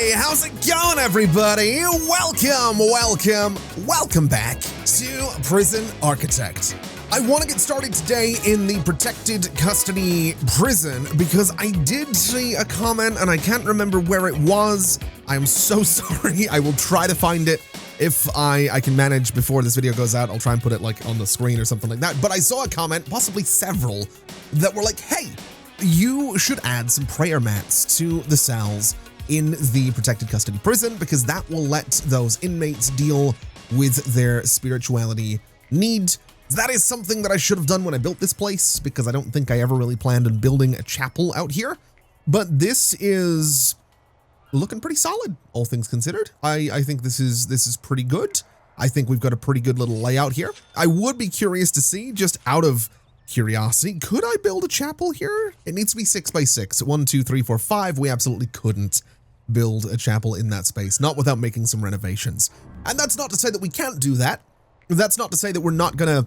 Hey, how's it going, everybody? Welcome back to Prison Architect. I want to get started today in the protected custody prison because I did see a comment and I can't remember where it was. I'm so sorry. I will try to find it. If I can manage before this video goes out, I'll try and put it like on the screen or something like that. But I saw a comment, possibly several, that were like, hey, you should add some prayer mats to the cells in the protected custody prison because that will let those inmates deal with their spirituality need. That is something that I should have done when I built this place because I don't think I ever really planned on building a chapel out here. But this is looking pretty solid, all things considered. I think this is pretty good. I think we've got a pretty good little layout here. I would be curious to see, just out of curiosity, could I build a chapel here? It needs to be 6 by 6. 1, 2, 3, 4, 5. We absolutely couldn't build a chapel in that space, not without making some renovations. And that's not to say that we can't do that. That's not to say that we're not gonna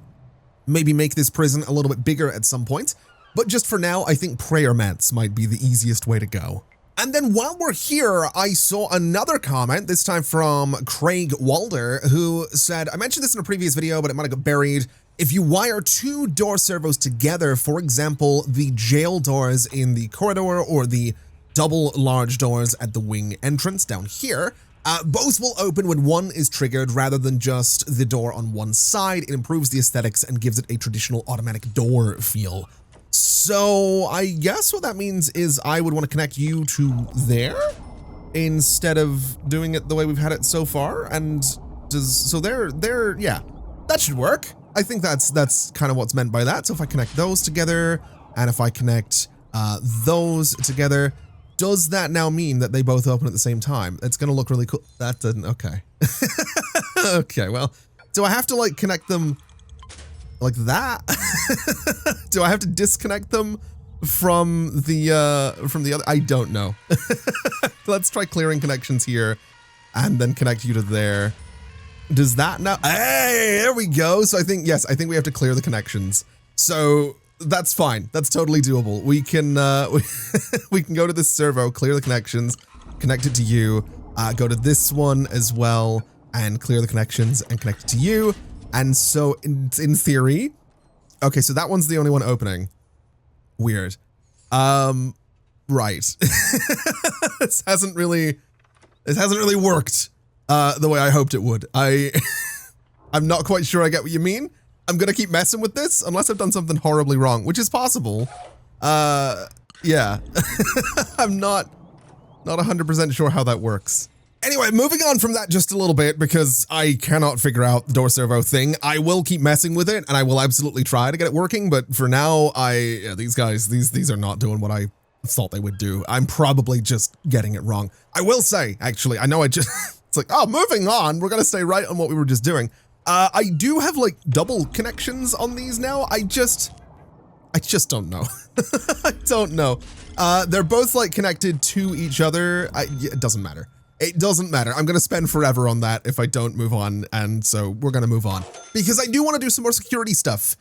maybe make this prison a little bit bigger at some point. But just for now, I think prayer mats might be the easiest way to go. And then while we're here, I saw another comment, this time from Craig Walder, who said, I mentioned this in a previous video, but it might have got buried. If you wire 2 door servos together, for example, the jail doors in the corridor or the double large doors at the wing entrance down here, both will open when one is triggered rather than just the door on one side. It improves the aesthetics and gives it a traditional automatic door feel. So I guess what that means is I would want to connect you to there instead of doing it the way we've had it so far. And so there, yeah, that should work. I think that's kind of what's meant by that. So if I connect those together and if I connect those together, does that now mean that they both open at the same time? It's going to look really cool. That didn't, okay. Okay, well, do I have to like connect them like that? Do I have to disconnect them from the other? I don't know. Let's try clearing connections here and then connect you to there. Does that now? Hey, there we go. So I think, yes, I think we have to clear the connections. So that's fine. That's totally doable. We can we can go to this servo, clear the connections, connect it to you, go to this one as well and clear the connections and connect it to you. And so in theory, okay, so that one's the only one opening. Weird. Right. This hasn't really worked the way I hoped it would. I'm not quite sure I get what you mean. I'm gonna keep messing with this unless I've done something horribly wrong, which is possible. Yeah. I'm not 100% sure how that works. Anyway, moving on from that just a little bit because I cannot figure out the door servo thing. I will keep messing with it and I will absolutely try to get it working, but for now, these guys, these are not doing what I thought they would do. I'm probably just getting it wrong. I will say, actually, I know it's like, oh, moving on, we're gonna stay right on what we were just doing. I do have like double connections on these now. I just don't know. I don't know. They're both like connected to each other. It doesn't matter. It doesn't matter. I'm going to spend forever on that if I don't move on. And so we're going to move on because I do want to do some more security stuff.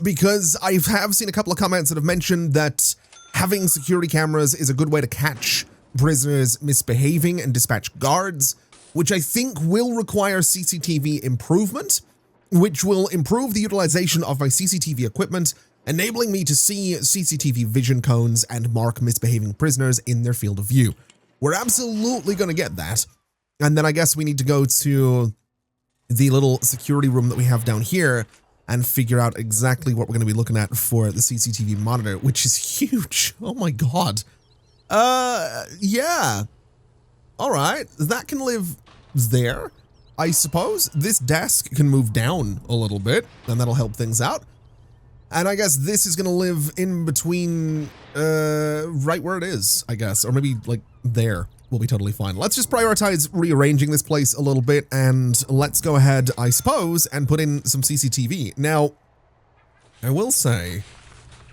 Because I have seen a couple of comments that have mentioned that having security cameras is a good way to catch prisoners misbehaving and dispatch guards, which I think will require CCTV improvement, which will improve the utilization of my CCTV equipment, enabling me to see CCTV vision cones and mark misbehaving prisoners in their field of view. We're absolutely going to get that. And then I guess we need to go to the little security room that we have down here and figure out exactly what we're going to be looking at for the CCTV monitor, which is huge. Oh my God. Yeah. All right. That can live there, I suppose. This desk can move down a little bit and that'll help things out. And I guess this is going to live in between, right where it is, I guess, or maybe like there will be totally fine. Let's just prioritize rearranging this place a little bit and let's go ahead, I suppose, and put in some CCTV. Now, I will say,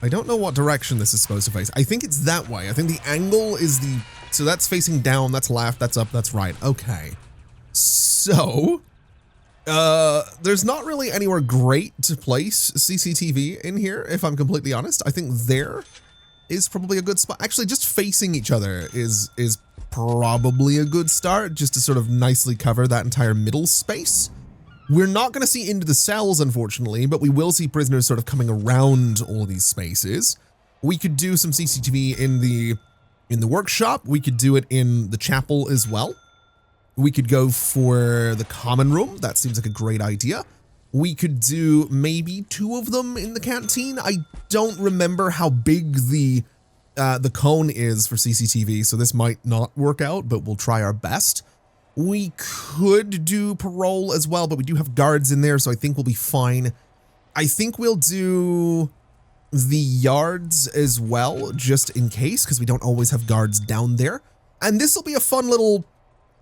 I don't know what direction this is supposed to face. I think it's that way. I think the angle is so that's facing down, that's left, that's up, that's right. Okay. So, there's not really anywhere great to place CCTV in here, if I'm completely honest. I think there is probably a good spot. Actually, just facing each other is probably a good start, just to sort of nicely cover that entire middle space. We're not going to see into the cells, unfortunately, but we will see prisoners sort of coming around all of these spaces. We could do some CCTV in the workshop. We could do it in the chapel as well. We could go for the common room. That seems like a great idea. We could do maybe 2 of them in the canteen. I don't remember how big the cone is for CCTV, so this might not work out, but we'll try our best. We could do parole as well, but we do have guards in there, so I think we'll be fine. I think we'll do the yards as well, just in case, because we don't always have guards down there. And this will be a fun little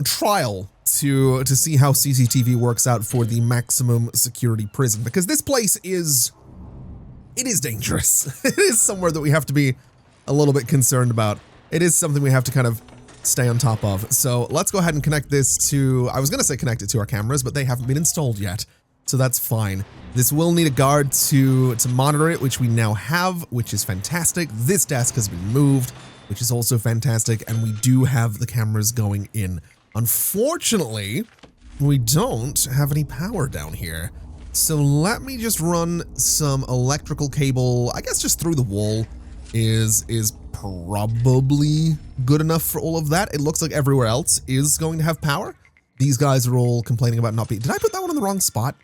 trial to see how CCTV works out for the maximum security prison, because this place is dangerous. It is somewhere that we have to be a little bit concerned about. It is something we have to kind of stay on top of. So let's go ahead and connect this to, I was going to say connect it to our cameras, but they haven't been installed yet. So that's fine. This will need a guard to monitor it, which we now have, which is fantastic. This desk has been moved, which is also fantastic. And we do have the cameras going in. Unfortunately, we don't have any power down here. So let me just run some electrical cable, I guess just through the wall is probably good enough for all of that. It looks like everywhere else is going to have power. These guys are all complaining about not being, did I put that one in the wrong spot?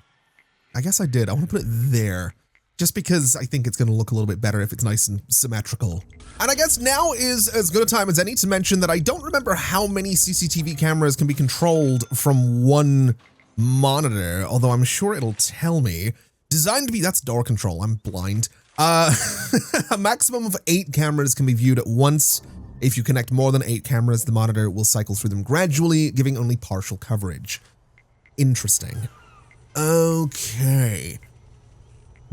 I guess I did. I want to put it there just because I think it's going to look a little bit better if it's nice and symmetrical. And I guess now is as good a time as any to mention that I don't remember how many CCTV cameras can be controlled from one monitor, although I'm sure it'll tell me. Designed to be, that's door control, I'm blind. A maximum of 8 cameras can be viewed at once. If you connect more than 8 cameras, the monitor will cycle through them gradually, giving only partial coverage. Interesting. Okay.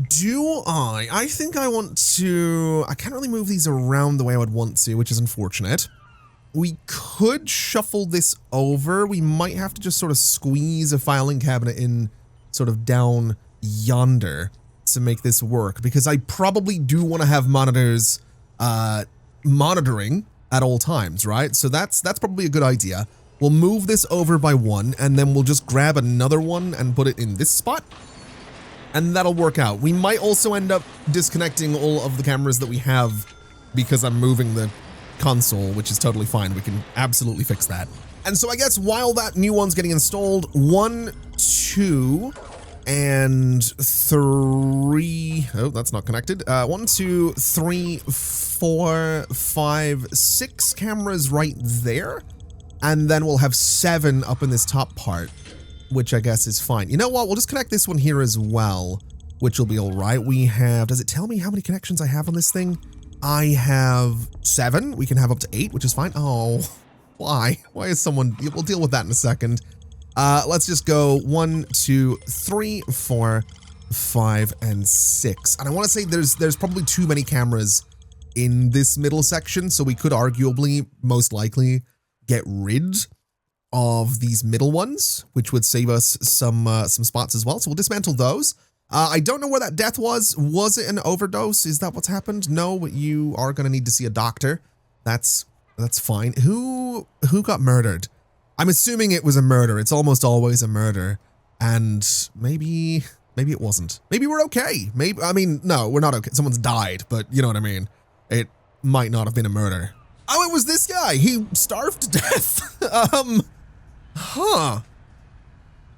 I think I want to, I can't really move these around the way I would want to, which is unfortunate. We could shuffle this over. We might have to just sort of squeeze a filing cabinet in sort of down yonder to make this work, because I probably do want to have monitors monitoring at all times, right? So that's probably a good idea. We'll move this over by 1, and then we'll just grab another one and put it in this spot, and that'll work out. We might also end up disconnecting all of the cameras that we have because I'm moving the console, which is totally fine. We can absolutely fix that. And so I guess while that new one's getting installed, 1, 2, and 3, oh, that's not connected. 1, 2, 3, 4, 5, 6 cameras right there. And then we'll have 7 up in this top part, which I guess is fine. You know what? We'll just connect this one here as well, which will be all right. We have, does it tell me how many connections I have on this thing? I have 7. We can have up to 8, which is fine. Oh, why? Why is someone, we'll deal with that in a second. Let's just go 1, 2, 3, 4, 5, and 6. And I want to say there's probably too many cameras in this middle section, so we could arguably, most likely, get rid of these middle ones, which would save us some spots as well. So we'll dismantle those. I don't know where that death was. Was it an overdose? Is that what's happened? No, you are going to need to see a doctor. That's fine. Who got murdered? I'm assuming it was a murder. It's almost always a murder. And maybe it wasn't. Maybe we're okay. I mean, no, we're not okay. Someone's died, but you know what I mean. It might not have been a murder. Oh, it was this guy. He starved to death.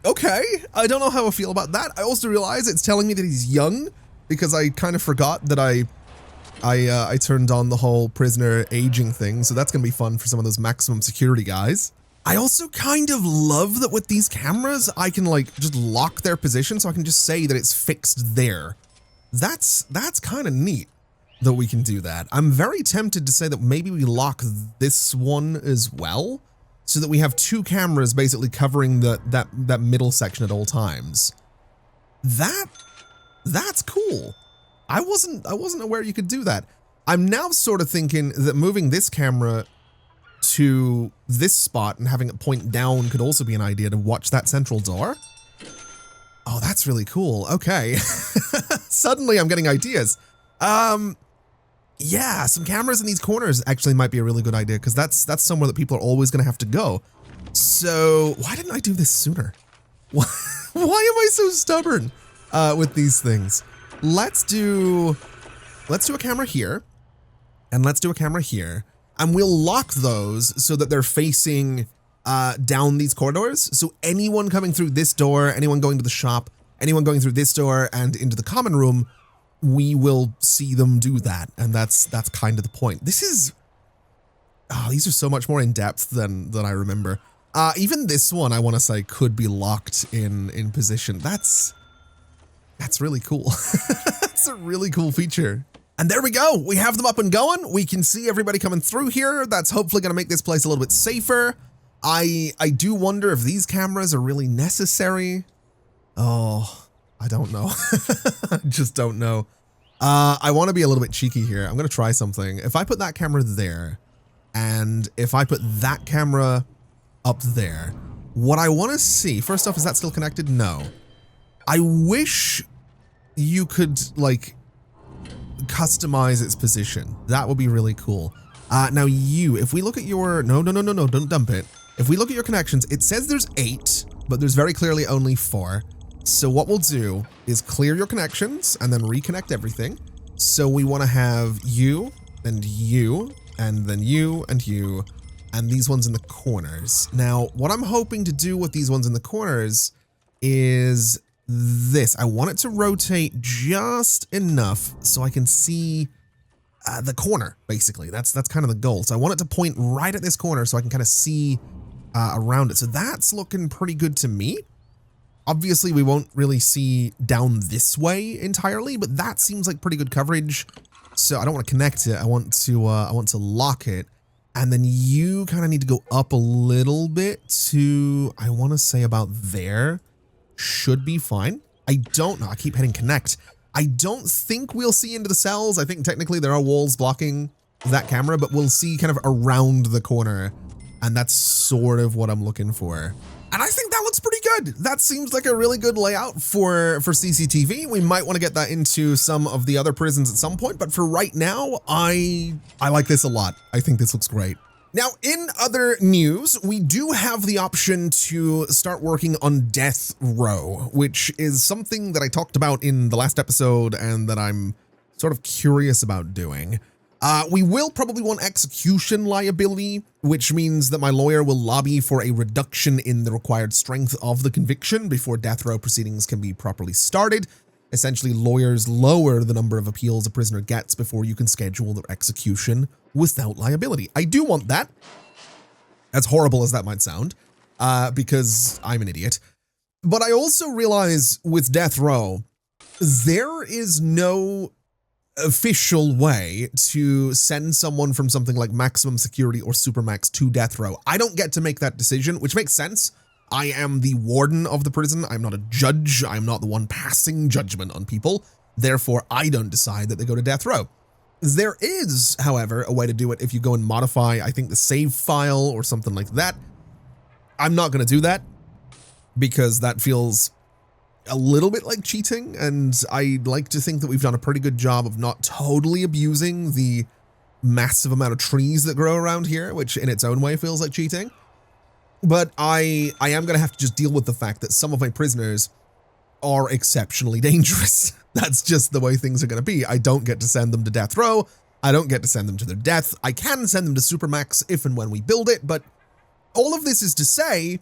Okay. I don't know how I feel about that. I also realize it's telling me that he's young because I kind of forgot that I turned on the whole prisoner aging thing. So that's going to be fun for some of those maximum security guys. I also kind of love that with these cameras, I can like just lock their position so I can just say that it's fixed there. That's kind of neat that we can do that. I'm very tempted to say that maybe we lock this one as well so that we have 2 cameras basically covering that middle section at all times. That's cool. I wasn't aware you could do that. I'm now sort of thinking that moving this camera to this spot and having it point down could also be an idea to watch that central door. Oh, that's really cool. Okay. Suddenly I'm getting ideas. Yeah, some cameras in these corners actually might be a really good idea, because that's somewhere that people are always going to have to go. So why didn't I do this sooner? Why am I so stubborn with these things? Let's do a camera here, and let's do a camera here, and we'll lock those so that they're facing down these corridors. So anyone coming through this door, anyone going to the shop, anyone going through this door and into the common room, we will see them do that. And that's kind of the point. This is, oh, these are so much more in depth than I remember. Even this one, I want to say, could be locked in position. That's really cool. That's a really cool feature. And there we go. We have them up and going. We can see everybody coming through here. That's hopefully going to make this place a little bit safer. I do wonder if these cameras are really necessary. Oh, I don't know. I just don't know. I want to be a little bit cheeky here. I'm going to try something. If I put that camera there, and if I put that camera up there, what I want to see, first off, is that still connected? No. I wish you could, like, customize its position. That would be really cool. Now if we look at your, no, don't dump it. If we look at your connections, it says there's 8, but there's very clearly only 4. So what we'll do is clear your connections and then reconnect everything. So we want to have you and you, and then you and you, and these ones in the corners. Now, what I'm hoping to do with these ones in the corners is this. I want it to rotate just enough so I can see the corner, basically. That's kind of the goal. So I want it to point right at this corner so I can kind of see around it. So that's looking pretty good to me. Obviously, we won't really see down this way entirely, but that seems like pretty good coverage. So I don't want to connect it. I want to lock it. And then you kind of need to go up a little bit to, I want to say about there. Should be fine. I don't know. I keep hitting connect. I don't think we'll see into the cells. I think technically there are walls blocking that camera, but we'll see kind of around the corner. And that's sort of what I'm looking for. And I think that looks pretty good. That seems like a really good layout for CCTV. We might want to get that into some of the other prisons at some point, but for right now, I like this a lot. I think this looks great. Now, in other news, we do have the option to start working on death row, which is something that I talked about in the last episode and that I'm sort of curious about doing. We will probably want execution liability, which means that my lawyer will lobby for a reduction in the required strength of the conviction before death row proceedings can be properly started. Essentially, lawyers lower the number of appeals a prisoner gets before you can schedule their execution without liability. I do want that, as horrible as that might sound, because I'm an idiot. But I also realize with death row, there is no official way to send someone from something like maximum security or supermax to death row. I don't get to make that decision, which makes sense. I am the warden of the prison. I'm not a judge. I'm not the one passing judgment on people. Therefore, I don't decide that they go to death row. There is, however, a way to do it if you go and modify, I think, the save file or something like that. I'm not going to do that because that feels a little bit like cheating, and I like to think that we've done a pretty good job of not totally abusing the massive amount of trees that grow around here, which in its own way feels like cheating. But I am going to have to just deal with the fact that some of my prisoners are exceptionally dangerous. That's just the way things are going to be. I don't get to send them to death row. I don't get to send them to their death. I can send them to supermax if and when we build it, but all of this is to say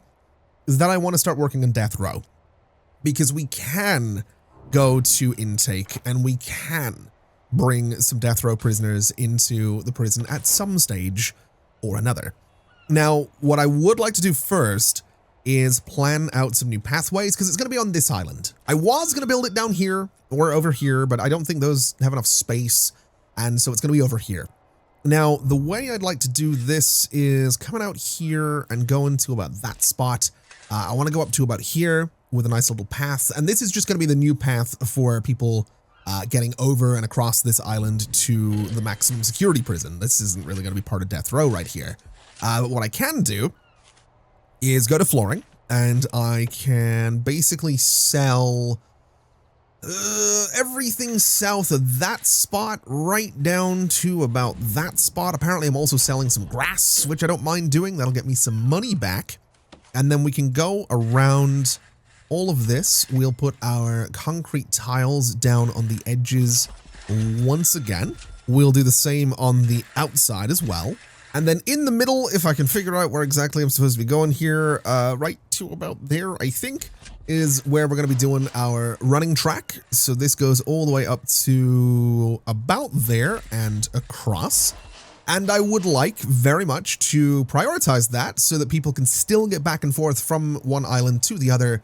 is that I want to start working on death row. Because we can go to intake and we can bring some death row prisoners into the prison at some stage or another. Now, what I would like to do first is plan out some new pathways, because it's going to be on this island. I was going to build it down here or over here, but I don't think those have enough space, and so it's going to be over here. Now, the way I'd like to do this is coming out here and going to about that spot. I want to go up to about here with a nice little path, and this is just going to be the new path for people getting over and across this island to the maximum security prison. This isn't really going to be part of death row right here. But what I can do is go to flooring, and I can basically sell Everything south of that spot, right down to about that spot. Apparently, I'm also selling some grass, which I don't mind doing. That'll get me some money back. And then we can go around all of this. We'll put our concrete tiles down on the edges once again. We'll do the same on the outside as well. And then in the middle, if I can figure out where exactly I'm supposed to be going here, right to about there, I think, is where we're going to be doing our running track. So this goes all the way up to about there and across. And I would like very much to prioritize that so that people can still get back and forth from one island to the other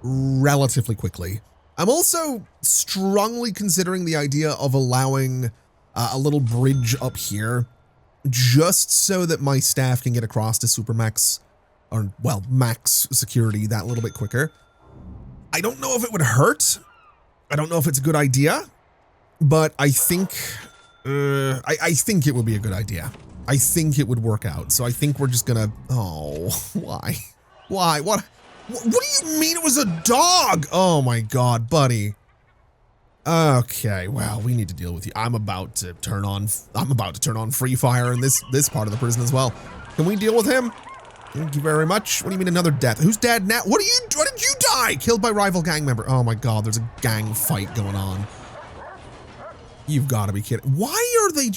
relatively quickly. I'm also strongly considering the idea of allowing a little bridge up here just so that my staff can get across to Supermax, or, well, max security that little bit quicker. I don't know if it would hurt. I don't know if it's a good idea, but I think, I think it would be a good idea. I think it would work out. So I think we're just gonna, oh, why? Why? What do you mean it was a dog? Oh my God, buddy. Okay, well, we need to deal with you. I'm about to turn on free fire in this part of the prison as well. Can we deal with him? Thank you very much. What do you mean another death? Who's dead now? What did you die? Killed by rival gang member. Oh my God, there's a gang fight going on. You've got to be kidding. Why are they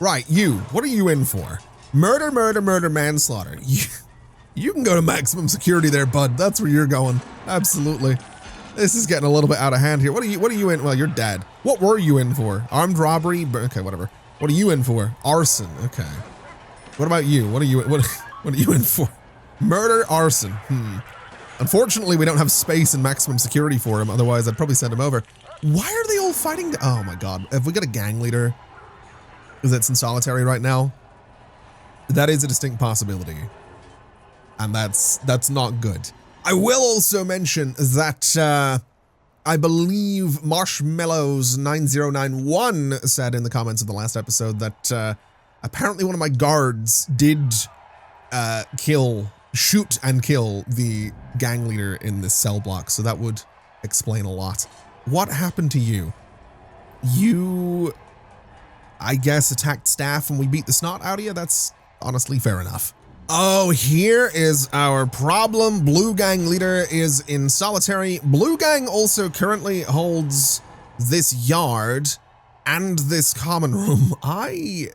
right, you. What are you in for? Murder, manslaughter. You can go to maximum security there, bud. That's where you're going. Absolutely. This is getting a little bit out of hand here. What are you in? Well, you're dead. What were you in for? Armed robbery? Okay, whatever. What are you in for? Arson. Okay. What about you? What are you in for? Murder, arson. Unfortunately, we don't have space and maximum security for him. Otherwise, I'd probably send him over. Why are they all fighting? Oh my God. Have we got a gang leader that's in solitary right now? That is a distinct possibility. And that's not good. I will also mention that I believe Marshmallows 9091 said in the comments of the last episode that apparently one of my guards did shoot and kill the gang leader in this cell block. So that would explain a lot. What happened to you? You, I guess, attacked staff and we beat the snot out of you? That's honestly fair enough. Oh, here is our problem. Blue gang leader is in solitary. Blue gang also currently holds this yard and this common room. I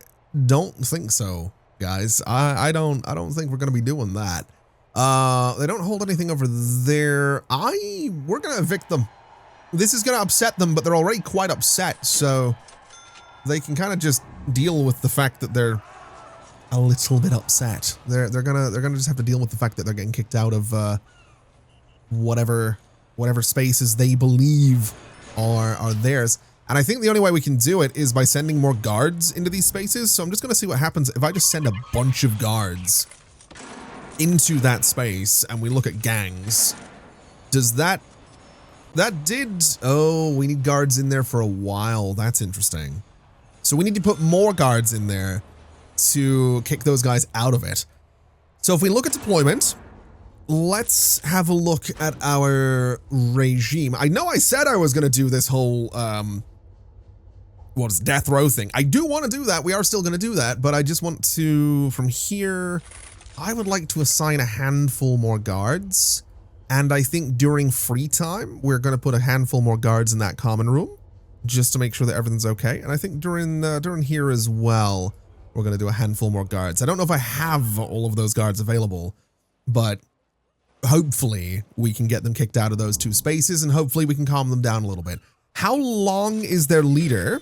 don't think so, guys. I don't think we're gonna be doing that. They don't hold anything over there. We're gonna evict them. This is gonna upset them, but they're already quite upset, so they can kind of just deal with the fact that they're a little bit upset. They're gonna just have to deal with the fact that they're getting kicked out of whatever spaces they believe are theirs. And I think the only way we can do it is by sending more guards into these spaces. So I'm just gonna see what happens if I just send a bunch of guards into that space and we look at gangs. Does that did, oh, we need guards in there for a while. That's interesting. So we need to put more guards in there to kick those guys out of it. So if we look at deployment, let's have a look at our regime. I know I said I was going to do this whole, death row thing. I do want to do that. We are still going to do that, but I just want to, from here, I would like to assign a handful more guards. And I think during free time, we're going to put a handful more guards in that common room just to make sure that everything's okay. And I think during here as well, we're going to do a handful more guards. I don't know if I have all of those guards available, but hopefully we can get them kicked out of those two spaces and hopefully we can calm them down a little bit. How long is their leader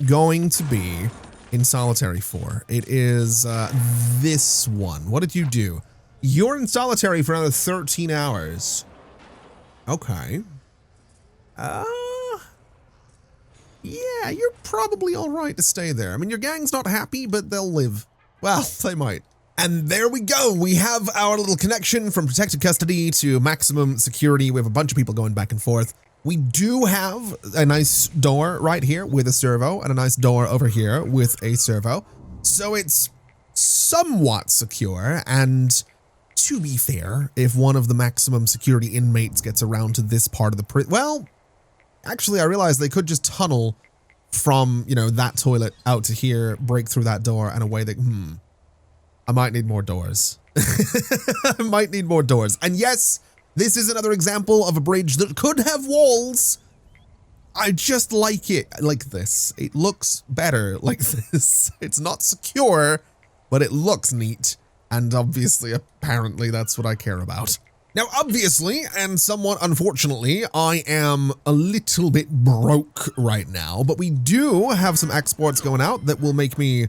going to be in solitary for? It is this one. What did you do? You're in solitary for another 13 hours. Okay. Yeah, you're probably all right to stay there. I mean, your gang's not happy, but they'll live. Well, they might. And there we go. We have our little connection from protected custody to maximum security. We have a bunch of people going back and forth. We do have a nice door right here with a servo and a nice door over here with a servo. So it's somewhat secure. And to be fair, if one of the maximum security inmates gets around to this part of the prison, well, Actually, I realized they could just tunnel from, you know, that toilet out to here, break through that door, and away they... I might need more doors. I might need more doors. And yes, this is another example of a bridge that could have walls. I just like it like this. It looks better like this. It's not secure, but it looks neat. And obviously, apparently, that's what I care about. Now, obviously, and somewhat unfortunately, I am a little bit broke right now, but we do have some exports going out that will make me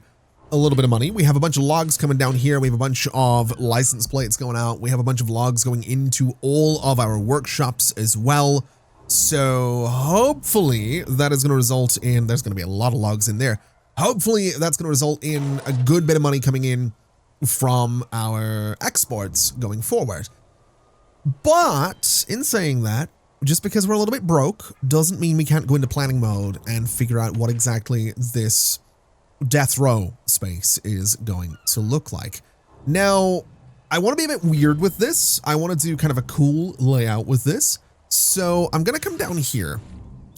a little bit of money. We have a bunch of logs coming down here. We have a bunch of license plates going out. We have a bunch of logs going into all of our workshops as well. So hopefully that is going to result in, there's going to be a lot of logs in there. Hopefully that's going to result in a good bit of money coming in from our exports going forward. But in saying that, just because we're a little bit broke doesn't mean we can't go into planning mode and figure out what exactly this death row space is going to look like. Now, I want to be a bit weird with this. I want to do kind of a cool layout with this. So I'm going to come down here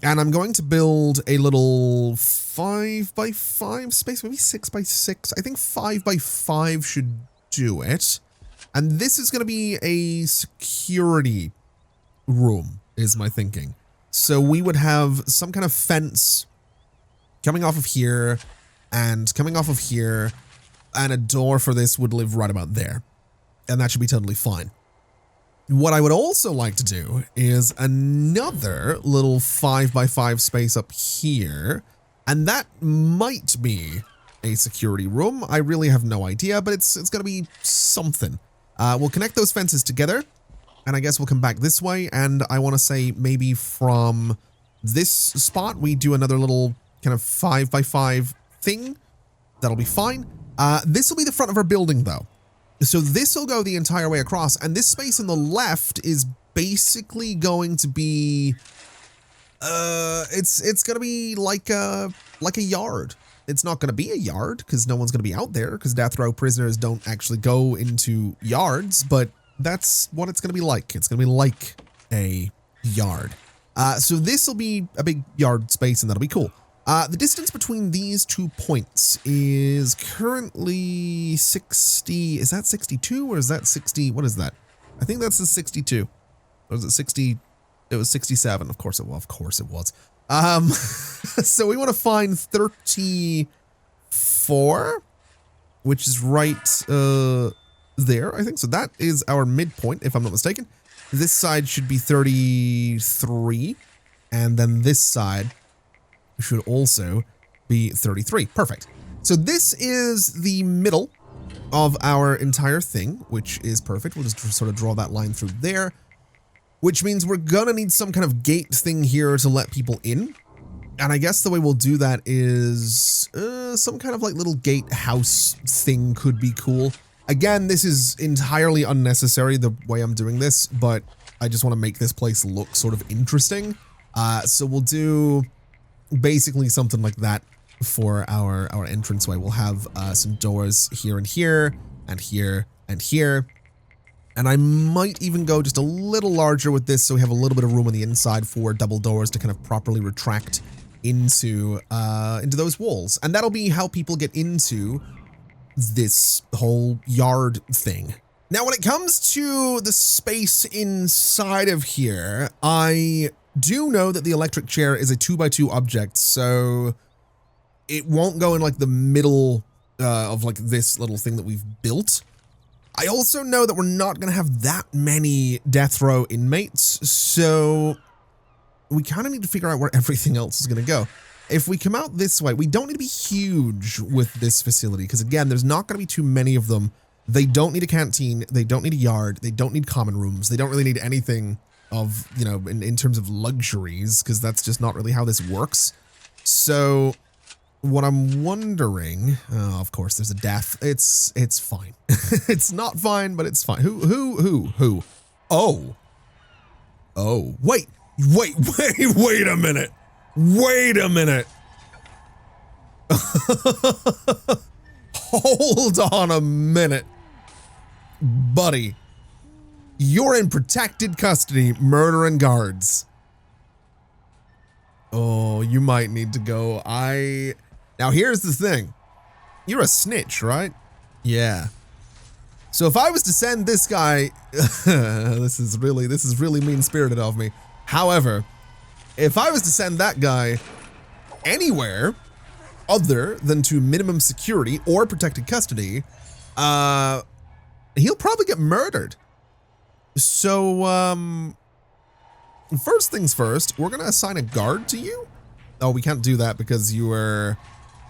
and I'm going to build a little 5x5 space, maybe 6x6. I think 5x5 should do it. And this is going to be a security room, is my thinking. So we would have some kind of fence coming off of here and coming off of here, and a door for this would live right about there. And that should be totally fine. What I would also like to do is another little 5x5 space up here, and that might be a security room. I really have no idea, but it's going to be something. We'll connect those fences together, and I guess we'll come back this way, and I want to say maybe from this spot, we do another little kind of 5x5 thing. That'll be fine. This will be the front of our building, though. So this will go the entire way across, and this space on the left is basically going to be, it's going to be like a yard. It's not going to be a yard because no one's going to be out there because death row prisoners don't actually go into yards, but that's what it's going to be like. It's going to be like a yard. So this will be a big yard space, and that'll be cool. The distance between these 2 points is currently 60. Is that 62 or is that 60? What is that? I think that's the 62. Or is it 60? It was 67. Of course it was. Of course it was. So we want to find 34, which is right there, I think. So that is our midpoint, if I'm not mistaken. This side should be 33, and then this side should also be 33. Perfect. So this is the middle of our entire thing, which is perfect. We'll just sort of draw that line through there, which means we're gonna need some kind of gate thing here to let people in. And I guess the way we'll do that is some kind of like little gate house thing could be cool. Again, this is entirely unnecessary the way I'm doing this, but I just want to make this place look sort of interesting. So we'll do basically something like that for our entranceway. We'll have some doors here and here and here and here. And I might even go just a little larger with this so we have a little bit of room on the inside for double doors to kind of properly retract into those walls. And that'll be how people get into this whole yard thing. Now, when it comes to the space inside of here, I do know that the electric chair is a 2x2 object, so it won't go in like the middle of like this little thing that we've built. I also know that we're not going to have that many death row inmates, so we kind of need to figure out where everything else is going to go. If we come out this way, we don't need to be huge with this facility because, again, there's not going to be too many of them. They don't need a canteen. They don't need a yard. They don't need common rooms. They don't really need anything of, you know, in terms of luxuries, because that's just not really how this works. So what I'm wondering, oh, of course, there's a death. It's fine. It's not fine, but it's fine. Who? Oh, wait a minute. Wait a minute. Hold on a minute. Buddy, you're in protected custody, murdering guards. Oh, you might need to go. Now here's the thing. You're a snitch, right? Yeah. So if I was to send this guy, this is really mean-spirited of me. However, if I was to send that guy anywhere other than to minimum security or protected custody, he'll probably get murdered. So, first things first, we're gonna assign a guard to you. Oh, we can't do that because you were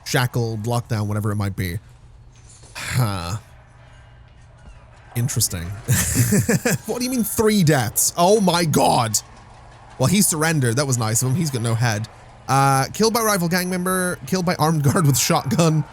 shackled, locked down, whatever it might be. Huh. Interesting. What do you mean 3 deaths? Oh my god. Well, he surrendered. That was nice of him. He's got no head. Killed by rival gang member. Killed by armed guard with shotgun.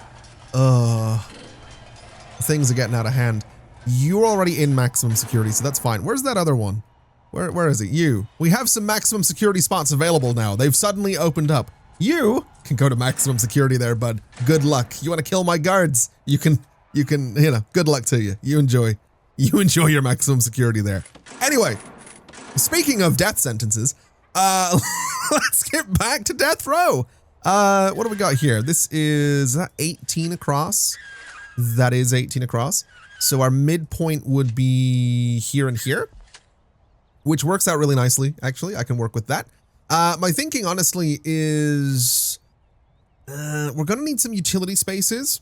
Things are getting out of hand. You're already in maximum security, so that's fine. Where's that other one? Where is it? You. We have some maximum security spots available now. They've suddenly opened up. You can go to maximum security there, bud. Good luck. You want to kill my guards? You can, good luck to you. You enjoy your maximum security there. Anyway, speaking of death sentences, let's get back to death row. What do we got here? This is 18 across. That is 18 across. So our midpoint would be here and here, which works out really nicely, actually. I can work with that. My thinking, honestly, is we're going to need some utility spaces.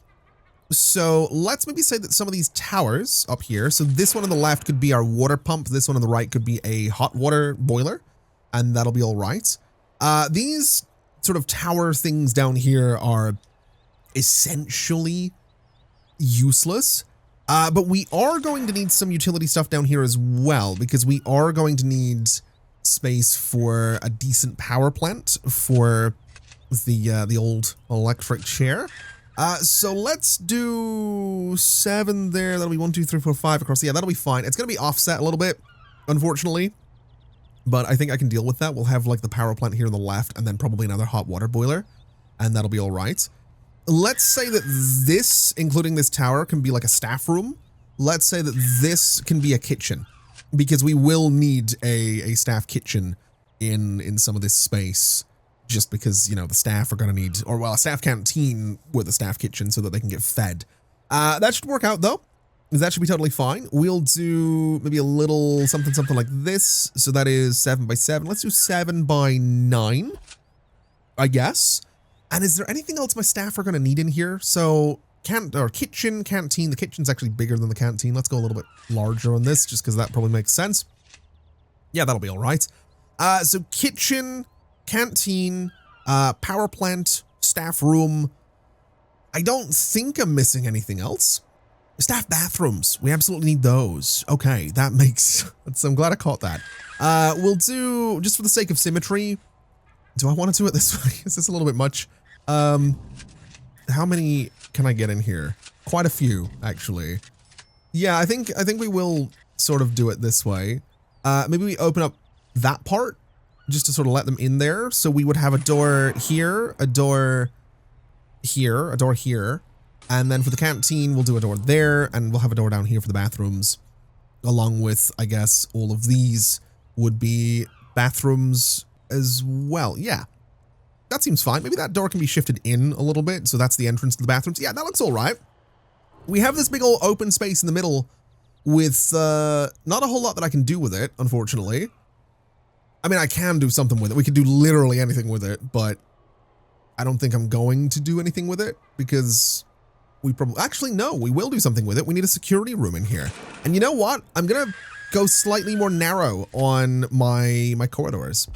So let's maybe say that some of these towers up here, so this one on the left could be our water pump, this one on the right could be a hot water boiler, and that'll be all right. These sort of tower things down here are essentially useless, but we are going to need some utility stuff down here as well, because we are going to need space for a decent power plant for the old electric chair. So let's do 7 there. That'll be 1, 2, 3, 4, 5 across. Yeah, that'll be fine. It's going to be offset a little bit, unfortunately, but I think I can deal with that. We'll have like the power plant here on the left and then probably another hot water boiler, and that'll be all right. Let's say that this, including this tower, can be like a staff room. Let's say that this can be a kitchen, because we will need a staff kitchen in some of this space. Just because, the staff are going to need, or well, a staff canteen with a staff kitchen so that they can get fed. That should work out though. That should be totally fine. We'll do maybe a little something like this. So that is 7 by 7. Let's do 7 by 9, I guess. And is there anything else my staff are going to need in here? So kitchen, canteen. The kitchen's actually bigger than the canteen. Let's go a little bit larger on this just because that probably makes sense. Yeah, that'll be all right. So kitchen, canteen, power plant, staff room. I don't think I'm missing anything else. Staff bathrooms. We absolutely need those. Okay, that makes sense. I'm glad I caught that. We'll do, just for the sake of symmetry, do I want to do it this way? Is this a little bit much? How many can I get in here? Quite a few, actually. Yeah, I think we will sort of do it this way. Maybe we open up that part, just to sort of let them in there. So we would have a door here, a door here, a door here. And then for the canteen, we'll do a door there, and we'll have a door down here for the bathrooms. Along with, I guess, all of these would be bathrooms as well. Yeah, that seems fine. Maybe that door can be shifted in a little bit. So that's the entrance to the bathrooms. Yeah, that looks all right. We have this big old open space in the middle with not a whole lot that I can do with it, unfortunately. I mean, I can do something with it. We could do literally anything with it, but I don't think I'm going to do anything with it because we probably, actually, no, we will do something with it. We need a security room in here. And you know what? I'm going to go slightly more narrow on my corridors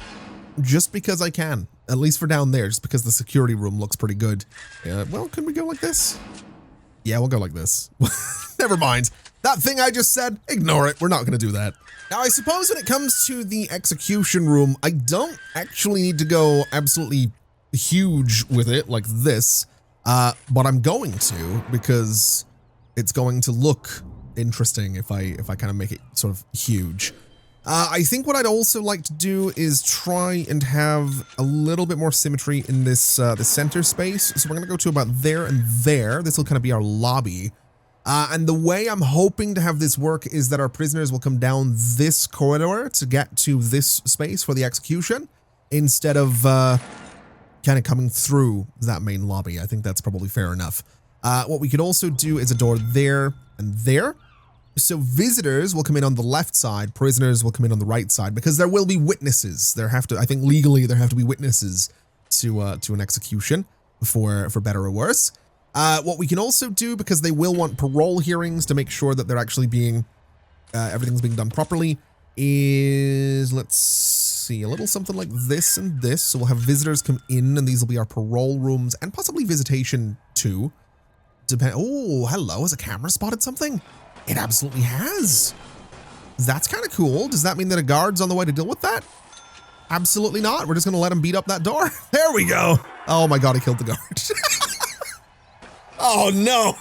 just because I can, at least for down there, just because the security room looks pretty good. Well, can we go like this? Yeah, we'll go like this. Never mind. That thing I just said, ignore it. We're not going to do that. Now, I suppose when it comes to the execution room, I don't actually need to go absolutely huge with it like this, but I'm going to because it's going to look interesting if I kind of make it sort of huge. I think what I'd also like to do is try and have a little bit more symmetry in this the center space. So we're going to go to about there and there. This will kind of be our lobby. And the way I'm hoping to have this work is that our prisoners will come down this corridor to get to this space for the execution instead of kind of coming through that main lobby. I think that's probably fair enough. What we could also do is a door there and there. So visitors will come in on the left side, prisoners will come in on the right side, because there will be witnesses. There have to, I think legally, there have to be witnesses to an execution for better or worse. What we can also do, because they will want parole hearings to make sure that they're actually being, everything's being done properly, is, let's see, a little something like this and this. So we'll have visitors come in, and these will be our parole rooms, and possibly visitation too. Oh, hello, has a camera spotted something? It absolutely has. That's kind of cool. Does that mean that a guard's on the way to deal with that? Absolutely not. We're just going to let him beat up that door. There we go. Oh my God, he killed the guard. Oh no.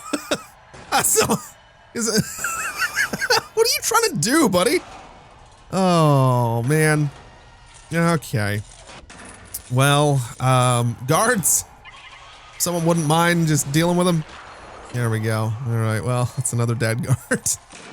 So, what are you trying to do, buddy? Oh man. Okay. Well, guards, someone wouldn't mind just dealing with him. There we go. All right, well, that's another dead guard.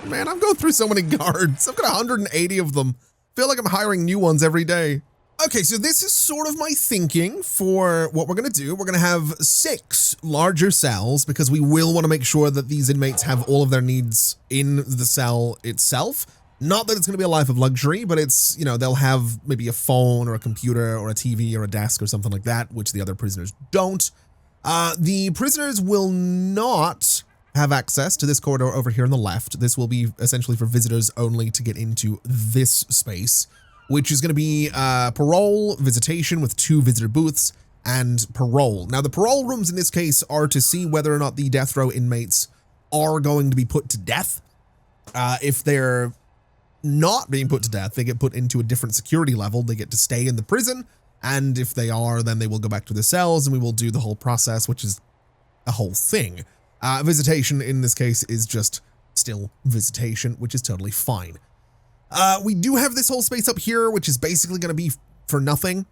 Man, I'm going through so many guards. I've got 180 of them. Feel like I'm hiring new ones every day. Okay, so this is sort of my thinking for what we're gonna do. We're gonna have 6 larger cells because we will want to make sure that these inmates have all of their needs in the cell itself. Not that it's gonna be a life of luxury, but it's, you know, they'll have maybe a phone or a computer or a TV or a desk or something like that, which the other prisoners don't. The prisoners will not have access to this corridor over here on the left. This will be essentially for visitors only to get into this space, which is going to be parole, visitation with 2 visitor booths, and parole. Now, the parole rooms in this case are to see whether or not the death row inmates are going to be put to death. If they're not being put to death, they get put into a different security level. They get to stay in the prison. And if they are, then they will go back to the cells and we will do the whole process, which is a whole thing. Visitation in this case is just still visitation, which is totally fine. We do have this whole space up here, which is basically going to be for nothing.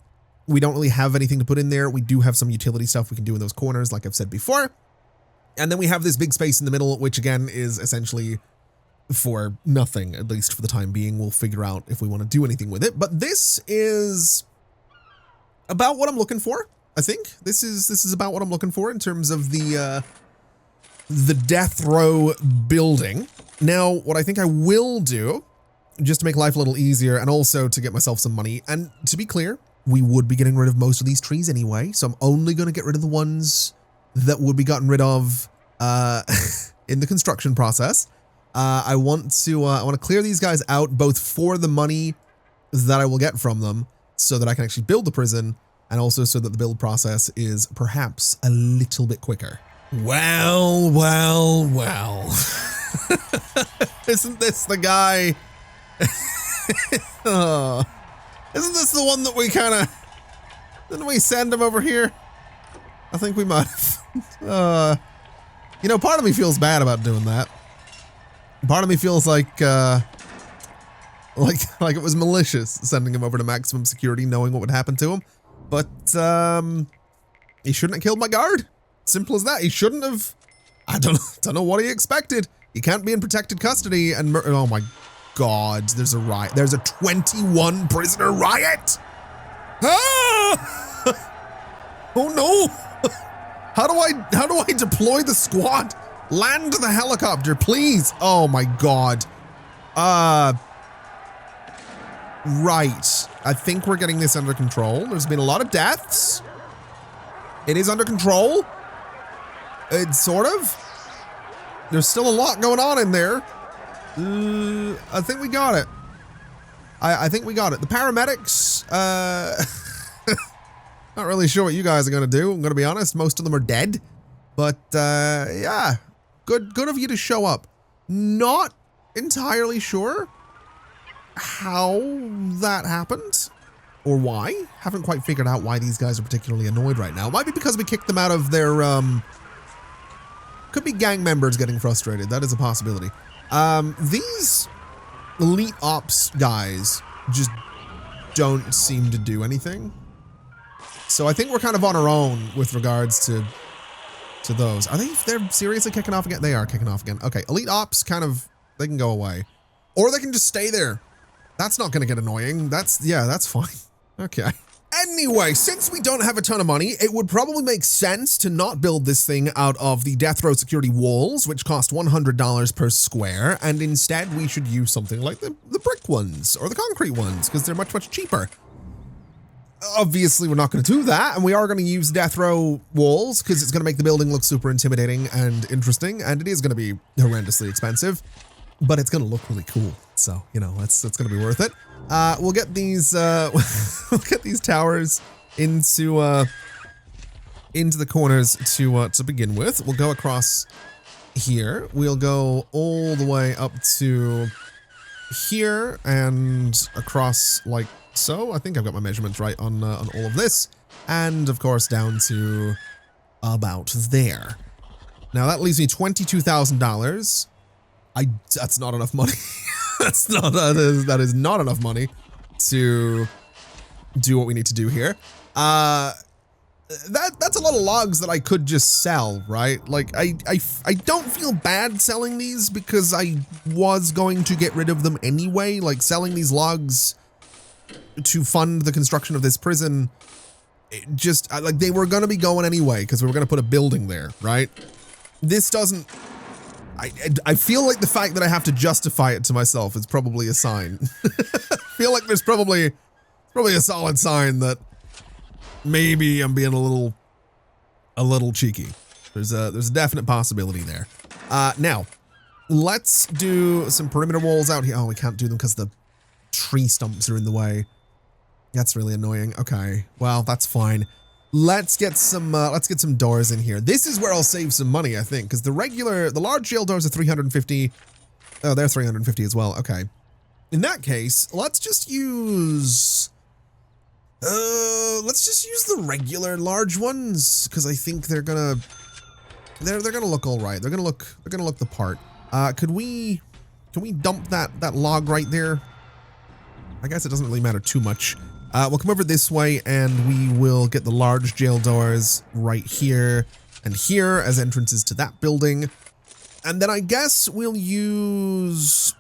We don't really have anything to put in there. We do have some utility stuff we can do in those corners, like I've said before. And then we have this big space in the middle, which again is essentially for nothing, at least for the time being. We'll figure out if we want to do anything with it. But this is about what I'm looking for. I think this is about what I'm looking for in terms of the death row building. Now, what I think I will do, just to make life a little easier and also to get myself some money, and to be clear, we would be getting rid of most of these trees anyway, so I'm only going to get rid of the ones that would be gotten rid of in the construction process. I want to clear these guys out, both for the money that I will get from them, so that I can actually build the prison, and also so that the build process is perhaps a little bit quicker. Well, well, well. Isn't this the guy? Isn't this the one that we kind of, didn't we send him over here? I think we might have. You know, part of me feels bad about doing that. Part of me feels like it was malicious sending him over to maximum security, knowing what would happen to him. But he shouldn't have killed my guard. Simple as that. He shouldn't have. I don't know what he expected. He can't be in protected custody and oh my God, there's a riot. There's a 21 prisoner riot. Ah! Oh no. How do I deploy the squad? Land the helicopter, please. Oh my God. Right. I think we're getting this under control. There's been a lot of deaths. It is under control. It's sort of. There's still a lot going on in there. I think we got it. I think we got it. The paramedics, not really sure what you guys are going to do. I'm going to be honest. Most of them are dead. But, yeah, good of you to show up. Not entirely sure how that happened or why. Haven't quite figured out why these guys are particularly annoyed right now. It might be because we kicked them out of their, could be gang members getting frustrated. That is a possibility. These elite ops guys just don't seem to do anything. So I think we're kind of on our own with regards to those. They're seriously kicking off again? They are kicking off again. Okay, elite ops kind of, they can go away. Or they can just stay there. That's not going to get annoying. That's fine. Okay. Anyway, since we don't have a ton of money, it would probably make sense to not build this thing out of the death row security walls, which cost $100 per square, and instead we should use something like the brick ones or the concrete ones, because they're much, much cheaper. Obviously, we're not going to do that, and we are going to use death row walls, because it's going to make the building look super intimidating and interesting, and it is going to be horrendously expensive, but it's going to look really cool. So, you know, it's going to be worth it. We'll get these we'll get these towers into the corners to begin with. We'll go across here. We'll go all the way up to here and across like so. I think I've got my measurements right on all of this, and of course down to about there. Now that leaves me $22,000. That's not enough money. That is not enough money to do what we need to do here. That's a lot of logs that I could just sell, right? Like I don't feel bad selling these because I was going to get rid of them anyway. Like selling these logs to fund the construction of this prison, like they were going to be going anyway because we were going to put a building there, right? This doesn't. I feel like the fact that I have to justify it to myself is probably a sign. I feel like there's probably a solid sign that maybe I'm being a little cheeky. There's a definite possibility there. Now, let's do some perimeter walls out here. Oh, we can't do them because the tree stumps are in the way. That's really annoying. Okay, well, that's fine. Let's get some doors in here. This is where I'll save some money, I think, because the large jail doors are 350. Oh, they're 350 as well. Okay. In that case, let's just use the regular large ones because I think they're gonna look all right. They're gonna look the part. Can we dump that log right there? I guess it doesn't really matter too much. We'll come over this way and we will get the large jail doors right here and here as entrances to that building. And then I guess we'll use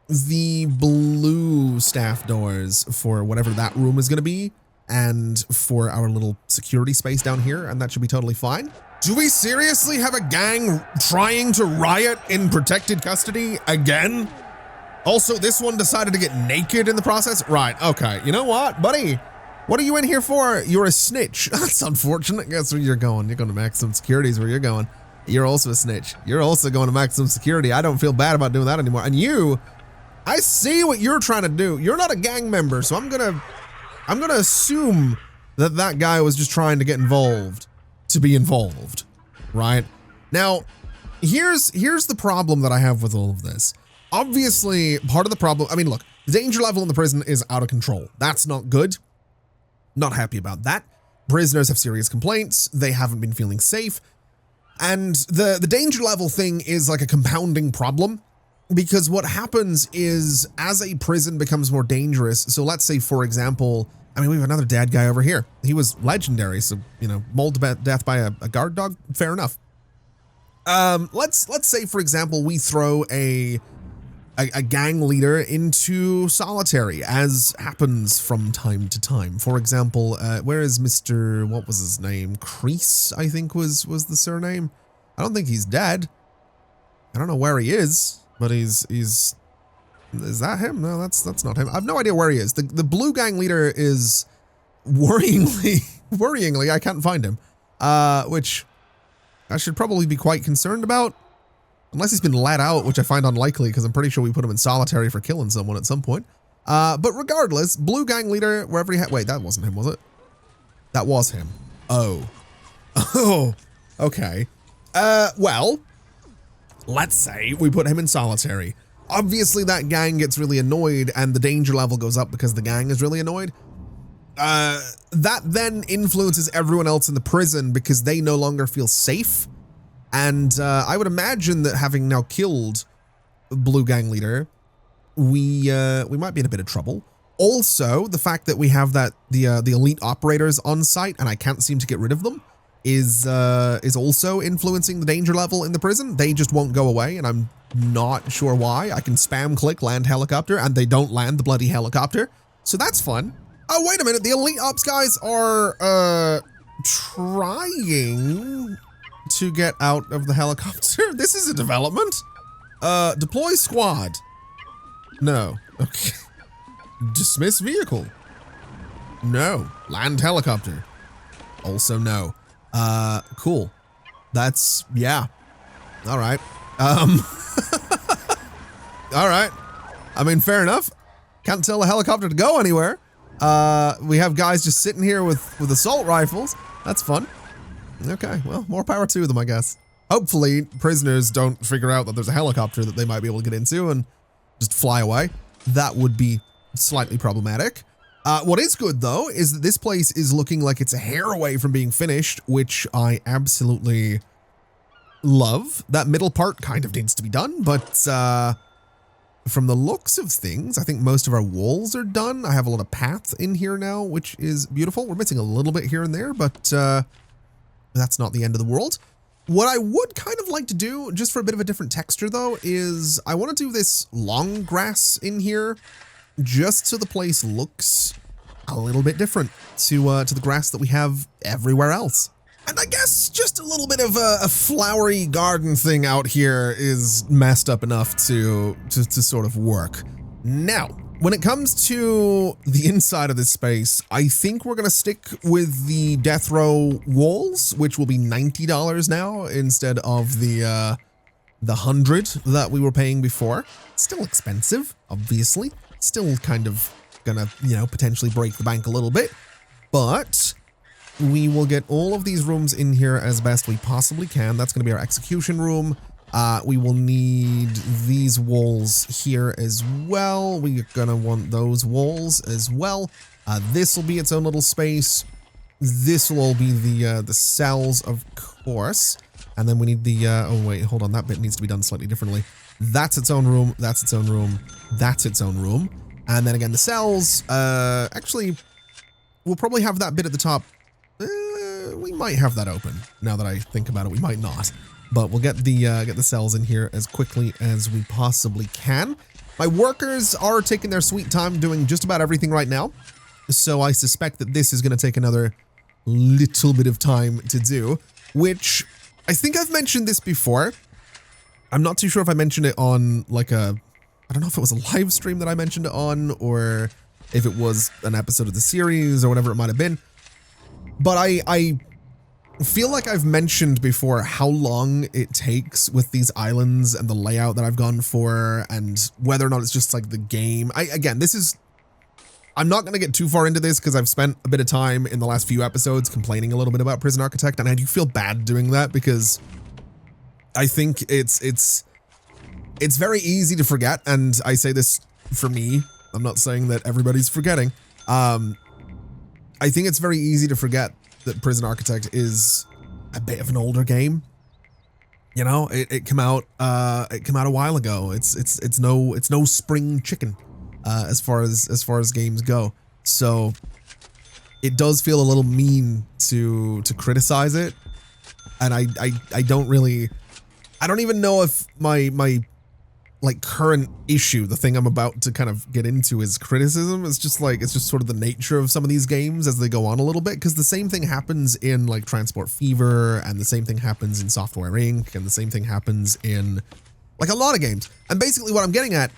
the blue staff doors for whatever that room is going to be and for our little security space down here, and that should be totally fine. Do we seriously have a gang trying to riot in protected custody again? Also, this one decided to get naked in the process? Right, okay. You know what, buddy? What are you in here for? You're a snitch. That's unfortunate. Guess where you're going. You're going to maximum security is where you're going. You're also a snitch. You're also going to maximum security. I don't feel bad about doing that anymore. And you, I see what you're trying to do. You're not a gang member, so I'm gonna assume that guy was just trying to get involved to be involved, right? Now, here's the problem that I have with all of this. Obviously, part of the problem, I mean, look, the danger level in the prison is out of control. That's not good. Not happy about that. Prisoners have serious complaints. They haven't been feeling safe. And the danger level thing is like a compounding problem because what happens is as a prison becomes more dangerous, so let's say, for example, I mean, we have another dead guy over here. He was legendary, so, you know, mauled to death by a guard dog, fair enough. Let's say, for example, we throw a gang leader into solitary, as happens from time to time. For example, where is Mr. what was his name? Crease, I think was the surname. I don't think he's dead. I don't know where he is, but is that him? No, that's not him. I have no idea where he is. The blue gang leader is worryingly, I can't find him. Which I should probably be quite concerned about. Unless he's been let out, which I find unlikely because I'm pretty sure we put him in solitary for killing someone at some point. But regardless, blue gang leader, wherever he wait, that wasn't him, was it? That was him. Oh. Oh, okay. Well, let's say we put him in solitary. Obviously that gang gets really annoyed and the danger level goes up because the gang is really annoyed. That then influences everyone else in the prison because they no longer feel safe. And I would imagine that having now killed Blue Gang Leader, we might be in a bit of trouble. Also, the fact that we have the elite operators on site and I can't seem to get rid of them is also influencing the danger level in the prison. They just won't go away, and I'm not sure why. I can spam click land helicopter, and they don't land the bloody helicopter. So that's fun. Oh, wait a minute. The elite ops guys are, trying to get out of the helicopter. This is a development. Deploy squad. No. Okay. Dismiss vehicle. No. Land helicopter. Also no. Cool. That's, yeah. All right. All right. I mean, fair enough. Can't tell a helicopter to go anywhere. We have guys just sitting here with assault rifles. That's fun. Okay, well, more power to them, I guess. Hopefully, prisoners don't figure out that there's a helicopter that they might be able to get into and just fly away. That would be slightly problematic. What is good, though, is that this place is looking like it's a hair away from being finished, which I absolutely love. That middle part kind of needs to be done, but from the looks of things, I think most of our walls are done. I have a lot of paths in here now, which is beautiful. We're missing a little bit here and there, but that's not the end of the world. What I would kind of like to do, just for a bit of a different texture though, is I want to do this long grass in here, just so the place looks a little bit different to the grass that we have everywhere else. And I guess just a little bit of a flowery garden thing out here is messed up enough to sort of work. Now, when it comes to the inside of this space, I think we're going to stick with the death row walls, which will be $90 now instead of the 100 that we were paying before. Still expensive, obviously. Still kind of gonna, you know, potentially break the bank a little bit, but we will get all of these rooms in here as best we possibly can. That's going to be our execution room. We will need these walls here as well. We're going to want those walls as well. This will be its own little space. This will all be the cells, of course. And then we need the, oh wait, hold on. That bit needs to be done slightly differently. That's its own room. That's its own room. That's its own room. And then again, the cells, actually, we'll probably have that bit at the top. We might have that open. Now that I think about it, we might not. But we'll get the cells in here as quickly as we possibly can. My workers are taking their sweet time doing just about everything right now. So I suspect that this is going to take another little bit of time to do, which I think I've mentioned this before. I'm not too sure if I mentioned it on like I don't know if it was a live stream that I mentioned it on, or if it was an episode of the series or whatever it might have been. But I feel like I've mentioned before how long it takes with these islands and the layout that I've gone for, and whether or not it's just like the game. I'm not going to get too far into this because I've spent a bit of time in the last few episodes complaining a little bit about Prison Architect, and I do feel bad doing that because I think it's very easy to forget, and I say this for me. I'm not saying that everybody's forgetting. I think it's very easy to forget that Prison Architect is a bit of an older game. You know, it came out a while ago. It's no spring chicken as far as games go. So it does feel a little mean to criticize it, and I don't even know if my like current issue, the thing I'm about to kind of get into, is criticism. It's just sort of the nature of some of these games as they go on a little bit, because the same thing happens in like Transport Fever, and the same thing happens in Software Inc., and the same thing happens in like a lot of games. And basically what I'm getting at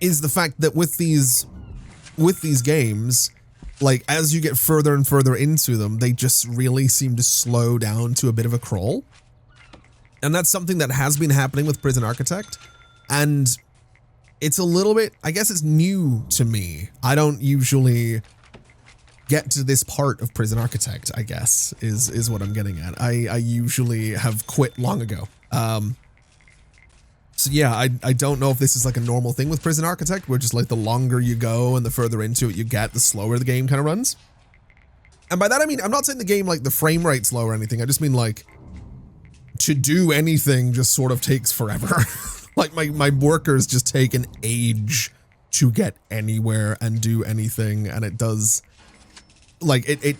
is the fact that with these games, like as you get further and further into them, they just really seem to slow down to a bit of a crawl. And that's something that has been happening with Prison Architect. And it's a little bit, I guess it's new to me. I don't usually get to this part of Prison Architect, I guess, is what I'm getting at. I usually have quit long ago. So yeah, I don't know if this is like a normal thing with Prison Architect, where just like the longer you go and the further into it you get, the slower the game kind of runs. And by that I mean, I'm not saying the game, like the frame rate's slow or anything. I just mean like to do anything just sort of takes forever. Like my workers just take an age to get anywhere and do anything, and it does, like it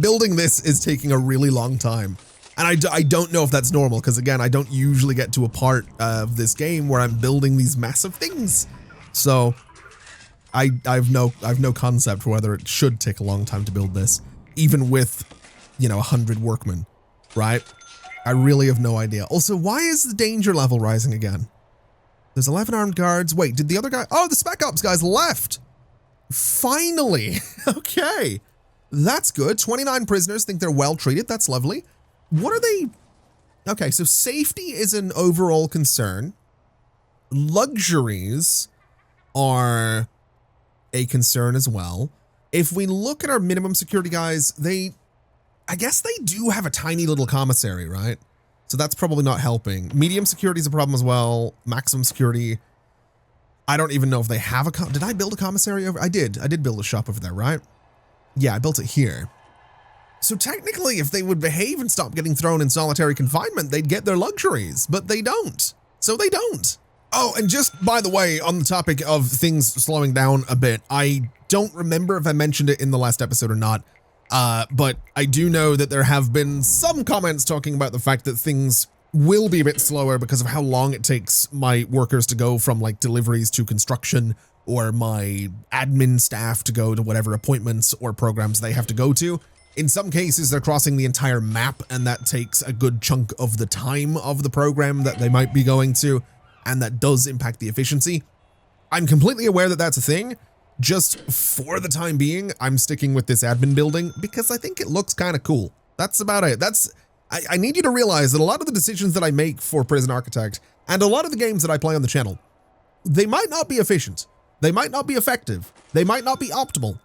building this is taking a really long time. And I don't know if that's normal, because again, I don't usually get to a part of this game where I'm building these massive things. So I have no concept whether it should take a long time to build this, even with, 100 workmen, right? I really have no idea. Also, why is the danger level rising again? There's 11 armed guards. Wait, did the other guy? Oh, the Spec Ops guys left. Finally. Okay. That's good. 29 prisoners think they're well treated. That's lovely. What are they? Okay, so safety is an overall concern. Luxuries are a concern as well. If we look at our minimum security guys, I guess they do have a tiny little commissary, right? So that's probably not helping. Medium security is a problem as well. Maximum security. I don't even know if they have did I build a commissary over? I did build a shop over there, right? Yeah, I built it here. So technically, if they would behave and stop getting thrown in solitary confinement, they'd get their luxuries, but they don't. So they don't. Oh, and just by the way, on the topic of things slowing down a bit, I don't remember if I mentioned it in the last episode or not, but I do know that there have been some comments talking about the fact that things will be a bit slower because of how long it takes my workers to go from like deliveries to construction, or my admin staff to go to whatever appointments or programs they have to go to. In some cases, they're crossing the entire map, and that takes a good chunk of the time of the program that they might be going to, and that does impact the efficiency. I'm completely aware that that's a thing. Just for the time being, I'm sticking with this admin building because I think it looks kind of cool. That's about it. I need you to realize that a lot of the decisions that I make for Prison Architect, and a lot of the games that I play on the channel, they might not be efficient. They might not be effective. They might not be optimal,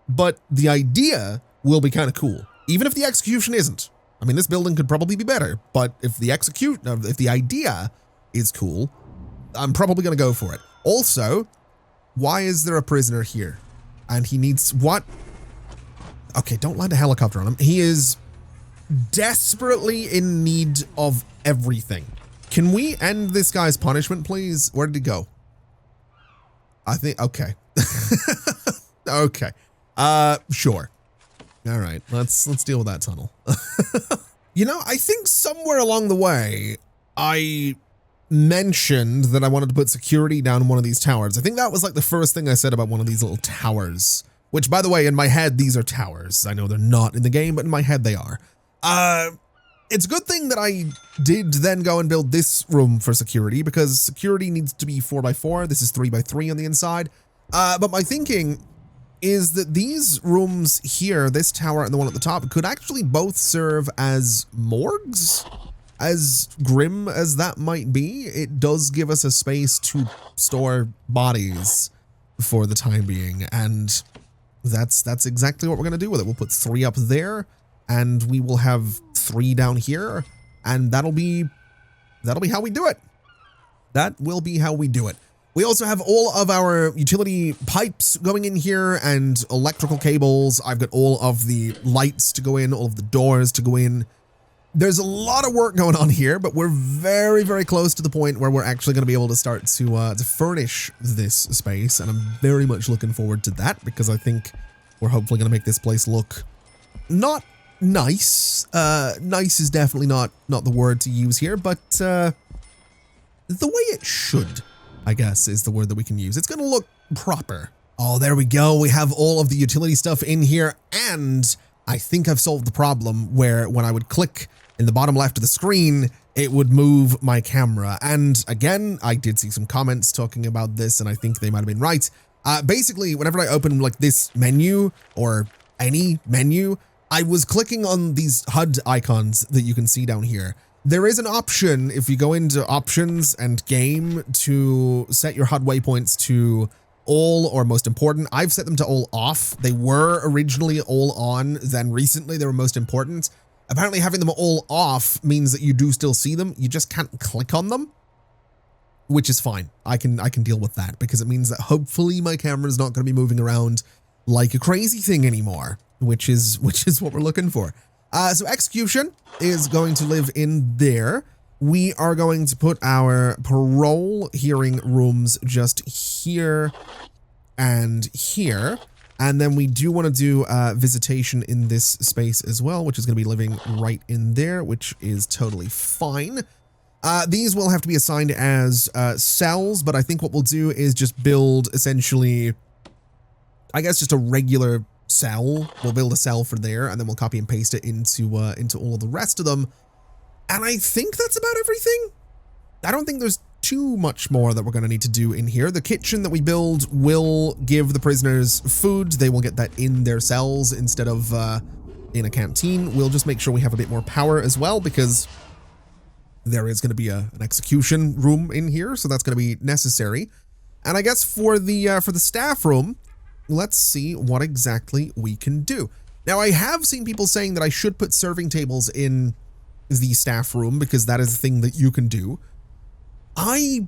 but the idea will be kind of cool, even if the execution isn't. I mean, this building could probably be better, but if the idea is cool, I'm probably going to go for it. Also, why is there a prisoner here? And he needs what? Okay, don't land a helicopter on him. He is desperately in need of everything. Can we end this guy's punishment, please? Where did he go? I think, okay. Okay. Sure. All right, let's deal with that tunnel. I think somewhere along the way, I mentioned that I wanted to put security down in one of these towers. I think that was like the first thing I said about one of these little towers, which, by the way, in my head, these are towers. I know they're not in the game, but in my head they are. It's a good thing that I did then go and build this room for security, because security needs to be 4x4. This is 3x3 on the inside. But my thinking is that these rooms here, this tower and the one at the top, could actually both serve as morgues. As grim as that might be, it does give us a space to store bodies for the time being, and that's exactly what we're gonna do with it. We'll put 3 up there, and we will have 3 down here, and that'll be how we do it. That will be how we do it. We also have all of our utility pipes going in here and electrical cables. I've got all of the lights to go in, all of the doors to go in. There's a lot of work going on here, but we're very, very close to the point where we're actually going to be able to start to furnish this space, and I'm very much looking forward to that, because I think we're hopefully going to make this place look not nice. Nice is definitely not the word to use here, but the way it should, I guess, is the word that we can use. It's going to look proper. Oh, there we go. We have all of the utility stuff in here, and I think I've solved the problem where when I would click in the bottom left of the screen, it would move my camera. And again, I did see some comments talking about this, and I think they might have been right. Basically, whenever I open like this menu or any menu, I was clicking on these HUD icons that you can see down here. There is an option if you go into options and game to set your HUD waypoints to all or most important. I've set them to all off. They were originally all on, then recently they were most important. Apparently having them all off means that you do still see them. You just can't click on them, which is fine. I can deal with that, because it means that hopefully my camera is not going to be moving around like a crazy thing anymore, which is what we're looking for. So execution is going to live in there. We are going to put our parole hearing rooms just here and here. And then we do want to do visitation in this space as well, which is going to be living right in there, which is totally fine. These will have to be assigned as cells, but I think what we'll do is just build essentially I guess just a regular cell. We'll build a cell for there, and then we'll copy and paste it into all of the rest of them. And I think that's about everything. I don't think there's too much more that we're going to need to do in here. The kitchen that we build will give the prisoners food. They will get that in their cells instead of in a canteen. We'll just make sure we have a bit more power as well, because there is going to be an execution room in here, so that's going to be necessary. And I guess for the staff room, let's see what exactly we can do. Now, I have seen people saying that I should put serving tables in the staff room because that is a thing that you can do. I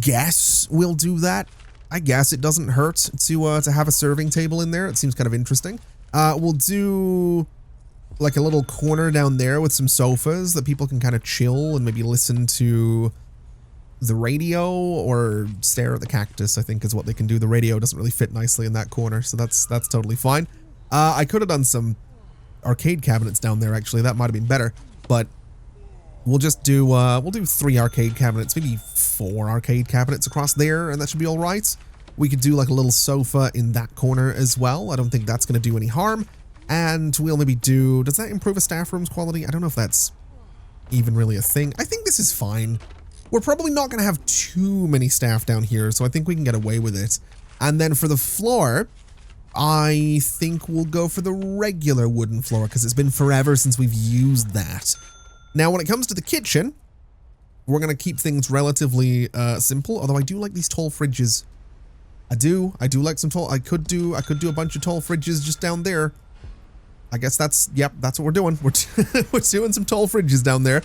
guess we'll do that. I guess it doesn't hurt to have a serving table in there. It seems kind of interesting. We'll do like a little corner down there with some sofas that people can kind of chill and maybe listen to the radio or stare at the cactus, I think is what they can do. The radio doesn't really fit nicely in that corner, so that's totally fine. I could have done some arcade cabinets down there, actually. That might have been better, but we'll just do, we'll do 3 arcade cabinets, maybe 4 arcade cabinets across there, and that should be all right. We could do like a little sofa in that corner as well. I don't think that's going to do any harm. And we'll maybe do, does that improve a staff room's quality? I don't know if that's even really a thing. I think this is fine. We're probably not going to have too many staff down here, so I think we can get away with it. And then for the floor, I think we'll go for the regular wooden floor because it's been forever since we've used that. Now, when it comes to the kitchen, we're going to keep things relatively simple, although I do like these tall fridges. I do like some tall, I could do a bunch of tall fridges just down there. I guess that's, yep, that's what we're doing. We're doing some tall fridges down there.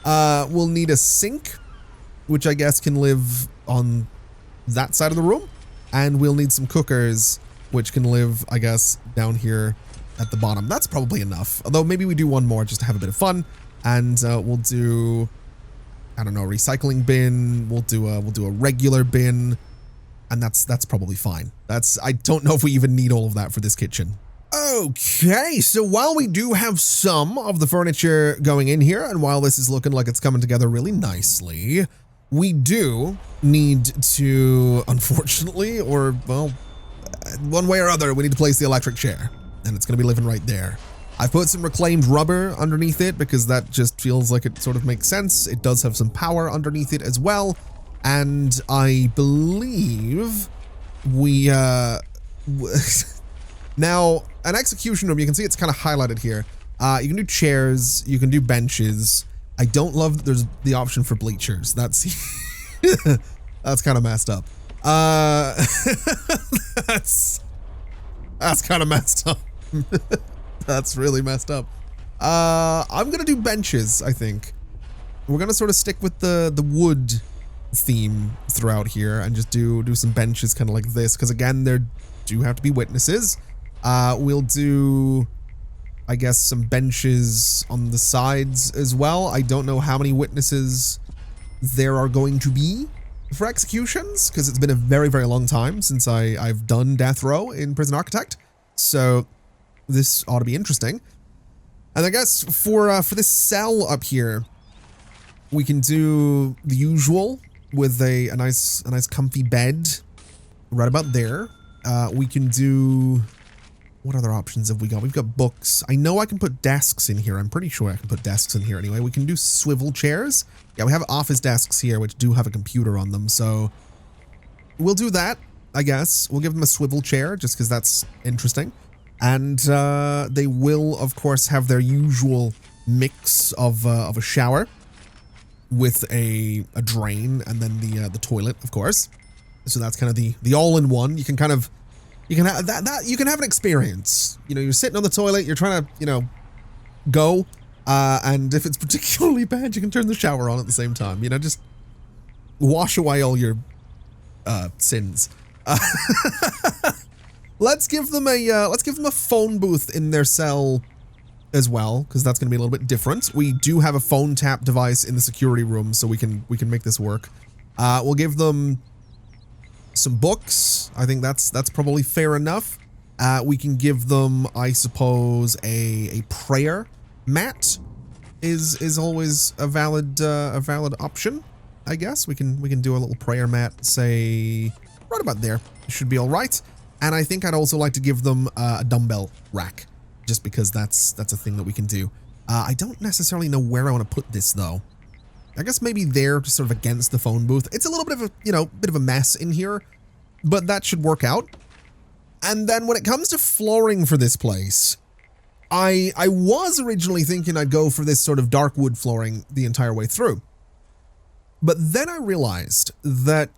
We'll need a sink, which I guess can live on that side of the room. And we'll need some cookers, which can live, I guess, down here at the bottom. That's probably enough. Although maybe we do one more just to have a bit of fun. And we'll do, I don't know, recycling bin. We'll do a regular bin. And that's probably fine. I don't know if we even need all of that for this kitchen. Okay, so while we do have some of the furniture going in here, and while this is looking like it's coming together really nicely, we do need to, unfortunately, or, well, one way or other, we need to place the electric chair, and it's going to be living right there. I've put some reclaimed rubber underneath it because that just feels like it sort of makes sense. It does have some power underneath it as well, and I believe we, now, an execution room, you can see it's kind of highlighted here. You can do chairs, you can do benches. I don't love that there's the option for bleachers. That's that's kind of messed up. That's kind of messed up. That's really messed up. I'm gonna do benches, I think. We're gonna sort of stick with the wood theme throughout here and just do some benches kind of like this, because again, there do have to be witnesses. We'll do, I guess, some benches on the sides as well. I don't know how many witnesses there are going to be for executions, because it's been a very, very long time since I've done death row in Prison Architect. So this ought to be interesting. And I guess for this cell up here, we can do the usual with a nice comfy bed right about there. We can do, what other options have we got? We've got books. I know I can put desks in here. I'm pretty sure I can put desks in here anyway. We can do swivel chairs. Yeah, we have office desks here, which do have a computer on them. So we'll do that, I guess. We'll give them a swivel chair just because that's interesting. And they will, of course, have their usual mix of a shower with a drain and then the toilet, of course. So that's kind of the all-in-one. You can kind of, you can have that you can have an experience. You know, you're sitting on the toilet, you're trying to, you know, go, and if it's particularly bad, you can turn the shower on at the same time. You know, just wash away all your sins. Let's give them a phone booth in their cell as well, because that's going to be a little bit different. We do have a phone tap device in the security room, so we can make this work. We'll give them some books. I think that's probably fair enough. We can give them, I suppose, a prayer mat is always a valid option. I guess we can do a little prayer mat, say right about there. It should be all right. And I think I'd also like to give them a dumbbell rack, just because that's a thing that we can do. I don't necessarily know where I want to put this though. I guess maybe there, just sort of against the phone booth. It's a little bit of a, you know, bit of a mess in here, but that should work out. And then when it comes to flooring for this place, I was originally thinking I'd go for this sort of dark wood flooring the entire way through. But then I realized that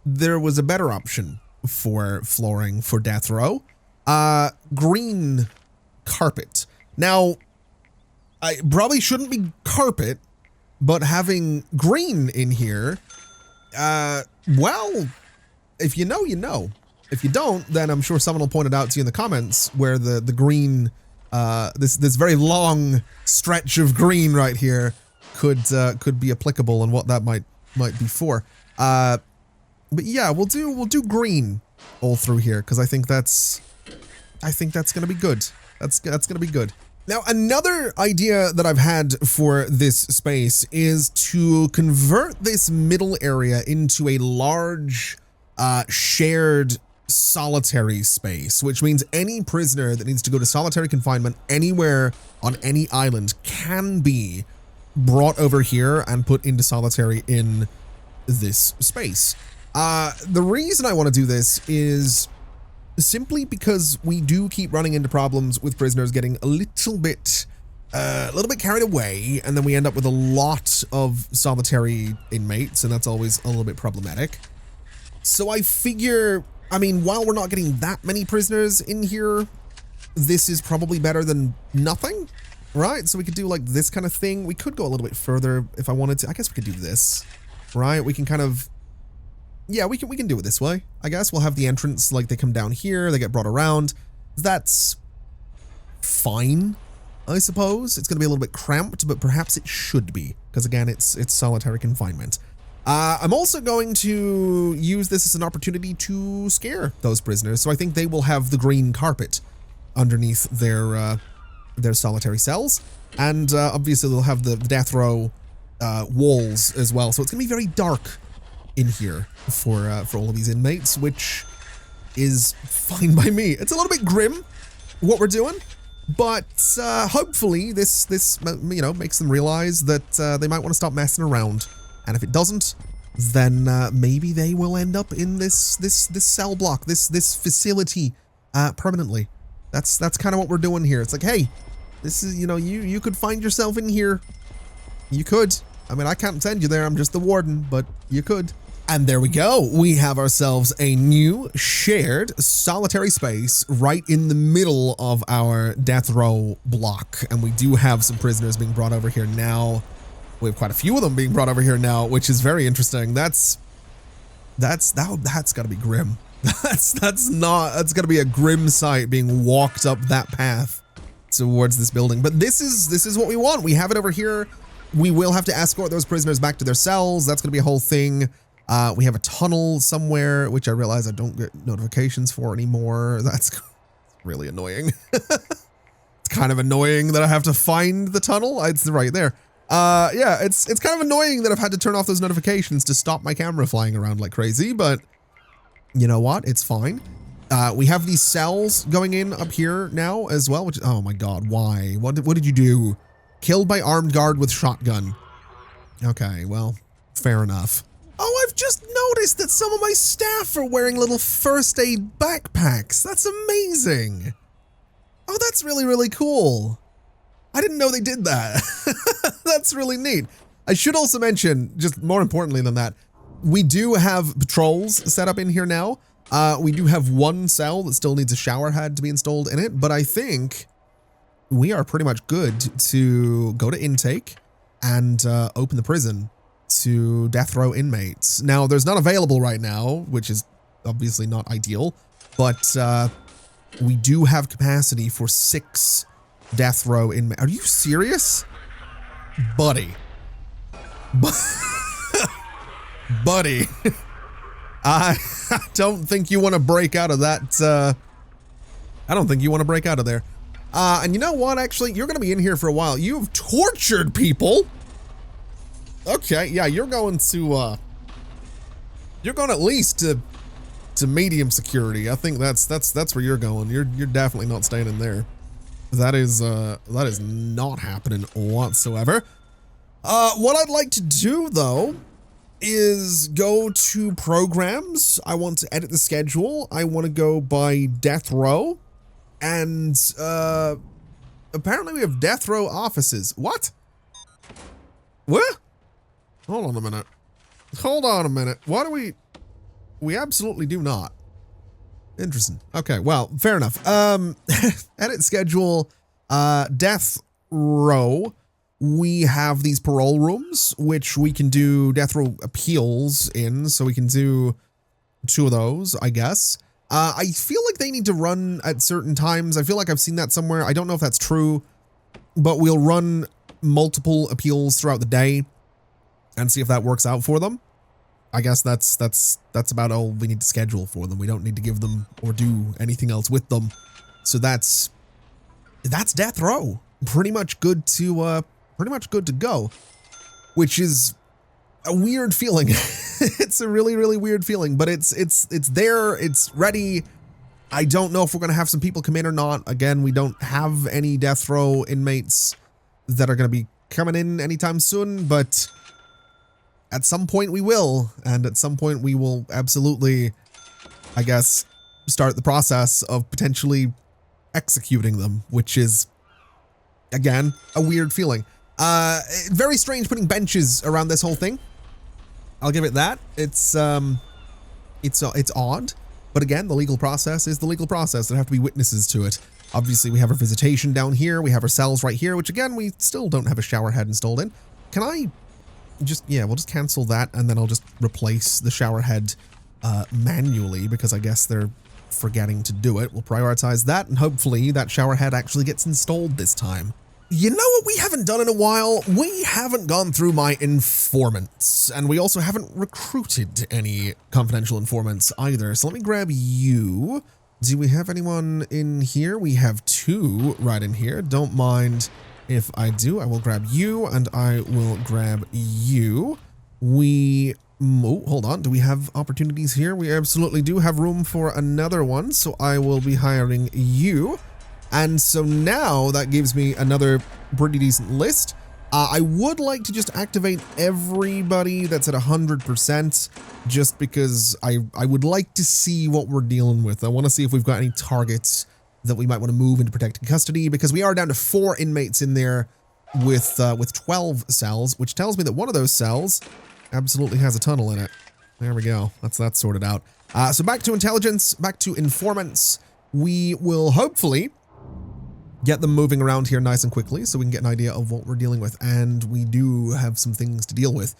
there was a better option for flooring for death row. Green carpet. Now, I probably shouldn't be carpet, but having green in here, well, if you know, you know. If you don't, then I'm sure someone will point it out to you in the comments where the green, this very long stretch of green right here could be applicable and what that might be for. But yeah, we'll do green all through here because I think that's gonna be good. That's gonna be good. Now, another idea that I've had for this space is to convert this middle area into a large shared solitary space, which means any prisoner that needs to go to solitary confinement anywhere on any island can be brought over here and put into solitary in this space. The reason I want to do this is simply because we do keep running into problems with prisoners getting a little bit carried away, and then we end up with a lot of solitary inmates, and that's always a little bit problematic. So I figure, I mean, while we're not getting that many prisoners in here, this is probably better than nothing, right? So we could do like this kind of thing. We could go a little bit further if I wanted to. I guess we could do this, right? We can kind of, yeah, we can do it this way. I guess we'll have the entrance, like they come down here, they get brought around. That's fine, I suppose. It's going to be a little bit cramped, but perhaps it should be, because again, it's solitary confinement. I'm also going to use this as an opportunity to scare those prisoners. So I think they will have the green carpet underneath their solitary cells. And obviously they'll have the death row walls as well. So it's going to be very dark in here for all of these inmates, which is fine by me. It's a little bit grim what we're doing, but hopefully this you know, makes them realize that they might want to stop messing around. And if it doesn't, then maybe they will end up in this cell block, this facility permanently. That's kind of what we're doing here. It's like, hey, this is, you know, you could find yourself in here. You could. I mean, I can't send you there. I'm just the warden, but you could. And there we go. We have ourselves a new shared solitary space right in the middle of our death row block. And we do have some prisoners being brought over here now. We have quite a few of them being brought over here now, which is very interesting. That's gotta be grim. That's gotta be a grim sight being walked up that path towards this building. But this is what we want. We have it over here. We will have to escort those prisoners back to their cells. That's gonna be a whole thing. We have a tunnel somewhere, which I realize I don't get notifications for anymore. That's really annoying. It's kind of annoying that I have to find the tunnel. It's right there. Yeah, it's kind of annoying that I've had to turn off those notifications to stop my camera flying around like crazy, but you know what? It's fine. We have these cells going in up here now as well, which, oh my God, why? What did you do? Killed by armed guard with shotgun. Okay, well, fair enough. Oh, I've just noticed that some of my staff are wearing little first aid backpacks. That's amazing. Oh, that's really, really cool. I didn't know they did that. That's really neat. I should also mention, just more importantly than that, we do have patrols set up in here now. We do have one cell that still needs a shower head to be installed in it, but I think we are pretty much good to go to intake and open the prison to death row inmates. Now, there's none available right now, which is obviously not ideal, but we do have capacity for 6 death row inmates. Are you serious? Buddy. Buddy. I don't think you want to break out of that. I don't think you want to break out of there. And you know what? Actually, you're going to be in here for a while. You've tortured people. Okay, yeah, you're going at least to to medium security. I think that's where you're going. You're definitely not staying in there. That is not happening whatsoever. What I'd like to do though is go to programs. I want to edit the schedule. I want to go by death row, and apparently we have death row offices. What? What? Hold on a minute. Hold on a minute. Why do we absolutely do not. Interesting. Okay, well, fair enough. Edit schedule, death row. We have these parole rooms, which we can do death row appeals in, so we can do 2 of those, I guess. I feel like they need to run at certain times. I feel like I've seen that somewhere. I don't know if that's true, but we'll run multiple appeals throughout the day and see if that works out for them. I guess that's about all we need to schedule for them. We don't need to give them or do anything else with them. So that's death row. Pretty much good to go, which is a weird feeling. It's a really, really weird feeling, but it's there, it's ready. I don't know if we're going to have some people come in or not. Again, we don't have any death row inmates that are going to be coming in anytime soon, but at some point we will, and at some point we will absolutely, I guess, start the process of potentially executing them, which is, again, a weird feeling. Very strange putting benches around this whole thing. I'll give it that. It's odd, but again, the legal process is the legal process. There have to be witnesses to it. Obviously, we have our visitation down here. We have our cells right here, which again, we still don't have a shower head installed in. Can I just, yeah, we'll just cancel that, and then I'll just replace the shower head manually, because I guess they're forgetting to do it. We'll prioritize that, and hopefully that shower head actually gets installed this time. You know what we haven't done in a while? We haven't gone through my informants, and we also haven't recruited any confidential informants either. So let me grab you. Do we have anyone in here? We have 2 right in here. Don't mind if I do. I will grab you, and I will grab you. Oh, hold on. Do we have opportunities here? We absolutely do have room for another one, so I will be hiring you. And so now that gives me another pretty decent list. I would like to just activate everybody that's at 100%, just because I would like to see what we're dealing with. I want to see if we've got any targets that we might want to move into protected custody, because we are down to 4 inmates in there with 12 cells, which tells me that one of those cells absolutely has a tunnel in it. There we go. That's that sorted out. So back to intelligence, back to informants. We will hopefully get them moving around here nice and quickly so we can get an idea of what we're dealing with. And we do have some things to deal with.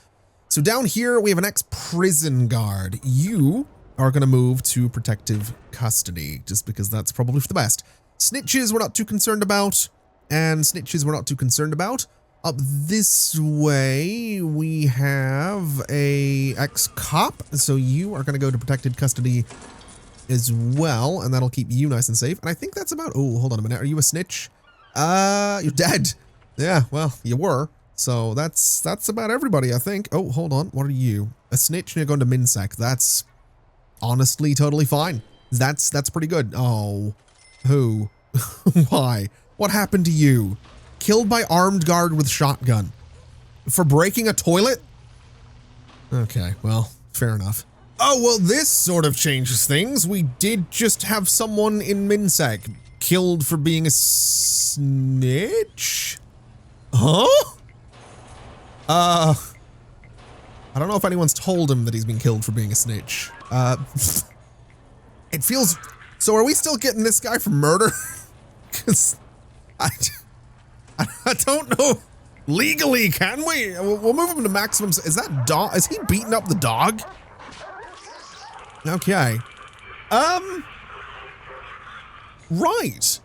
So down here, we have an ex-prison guard. You are going to move to protective custody, just because that's probably for the best. Snitches we're not too concerned about, and snitches we're not too concerned about. Up this way, we have a ex-cop, so you are going to go to protected custody as well, and that'll keep you nice and safe. And I think that's about, oh, hold on a minute. Are you a snitch? You're dead. Yeah, well, you were. So that's about everybody, I think. Oh, hold on. What are you? A snitch and you're going to MinSec. That's honestly totally fine. That's pretty good. Oh, who? Why? What happened to you? Killed by armed guard with shotgun. For breaking a toilet? Okay, well, fair enough. Oh, well, this sort of changes things. We did just have someone in MinSec killed for being a snitch? Huh? I don't know if anyone's told him that he's been killed for being a snitch. It feels... So are we still getting this guy for murder? Because I don't know. Legally, can we? We'll move him to maximum. Is that dog? Is he beating up the dog? Okay. Right.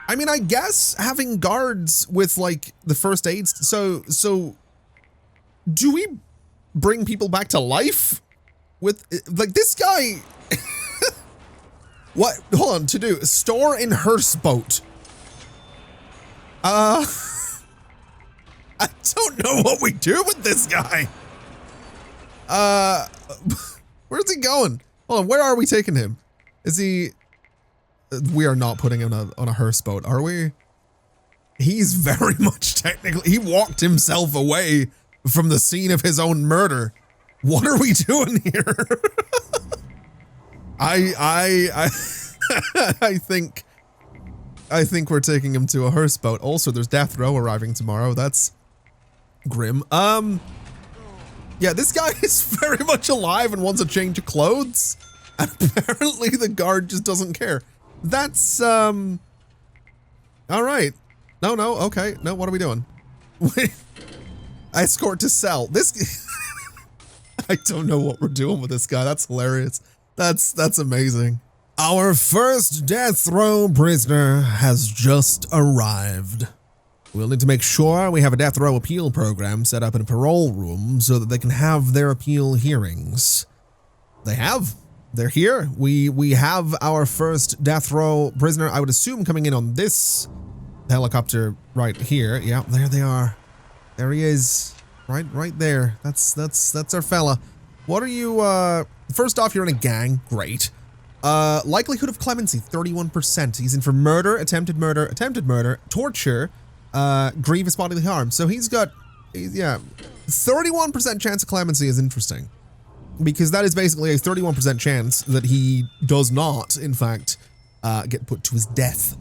I mean, I guess having guards with like the first aids. So do we bring people back to life with like this guy? What? Hold on. To do store in hearse boat. I don't know what we do with this guy. Where's he going? Hold Hold on, where are we taking him? Is he... We are not putting him on a hearse boat, are we? He's very much technically... He walked himself away from the scene of his own murder. What are we doing here? I think we're taking him to a hearse boat. Also, there's death row arriving tomorrow. That's grim. Yeah, this guy is very much alive and wants a change of clothes. And apparently the guard just doesn't care. That's, all right. No, okay. No, what are we doing? Escort to cell. This, I don't know what we're doing with this guy. That's hilarious. That's amazing. Our first death row prisoner has just arrived. We'll need to make sure we have a death row appeal program set up in a parole room so that they can have their appeal hearings. They have. They're here. We have our first death row prisoner, I would assume, coming in on this helicopter right here. Yeah, there they are. There he is. Right there. That's our fella. What are you, first off, you're in a gang. Great. Likelihood of clemency, 31%. He's in for murder, attempted murder, torture, grievous bodily harm. So yeah, 31% chance of clemency is interesting. Because that is basically a 31% chance that he does not, in fact, get put to his death.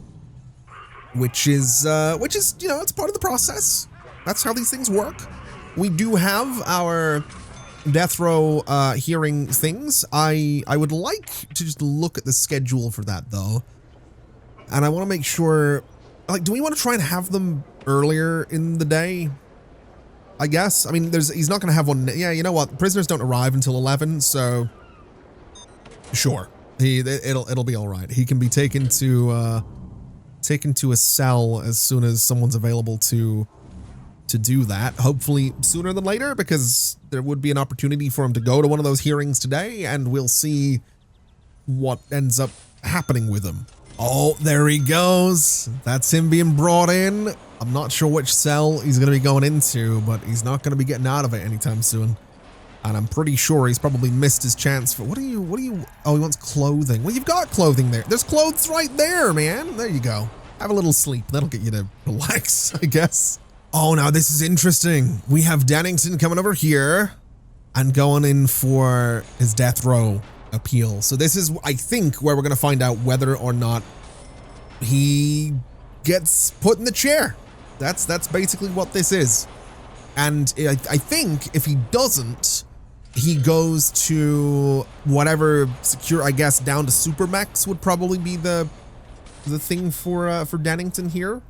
Which is, you know, it's part of the process. That's how these things work. We do have our death row hearing things. I would like to just look at the schedule for that, though. And I want to make sure, like, do we want to try and have them earlier in the day? I guess. I mean, he's not going to have one. Yeah, you know what? Prisoners don't arrive until 11, so sure. It'll be all right. He can be taken to a cell as soon as someone's available to do that. Hopefully sooner than later, because there would be an opportunity for him to go to one of those hearings today, and we'll see what ends up happening with him. Oh, there he goes. That's him being brought in. I'm not sure which cell he's going to be going into, but he's not going to be getting out of it anytime soon. And I'm pretty sure he's probably missed his chance for, what do you, oh, he wants clothing. Well, you've got clothing there. There's clothes right there, man. There you go. Have a little sleep. That'll get you to relax, I guess. Oh, now this is interesting. We have Dennington coming over here and going in for his death row appeal. So this is, I think, where we're going to find out whether or not he gets put in the chair. That's basically what this is. And I think if he doesn't, he goes to whatever secure, I guess, down to Supermax would probably be the thing for Dennington here.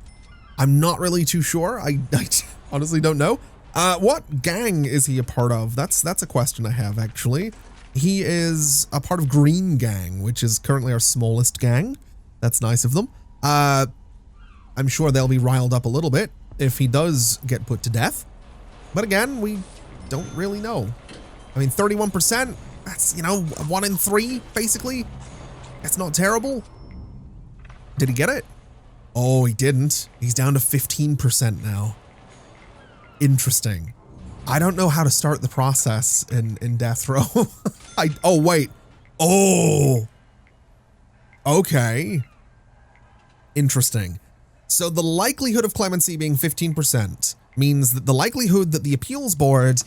I'm not really too sure. I honestly don't know. What gang is he a part of? That's a question I have, actually. He is a part of Green Gang, which is currently our smallest gang. That's nice of them. I'm sure they'll be riled up a little bit if he does get put to death. But again, we don't really know. I mean, 31%, that's, you know, 1 in 3, basically. That's not terrible. Did he get it? Oh, he didn't. He's down to 15% now. Interesting. I don't know how to start the process in death row. Oh, wait. Oh. Okay. Interesting. So the likelihood of clemency being 15% means that the likelihood that the appeals board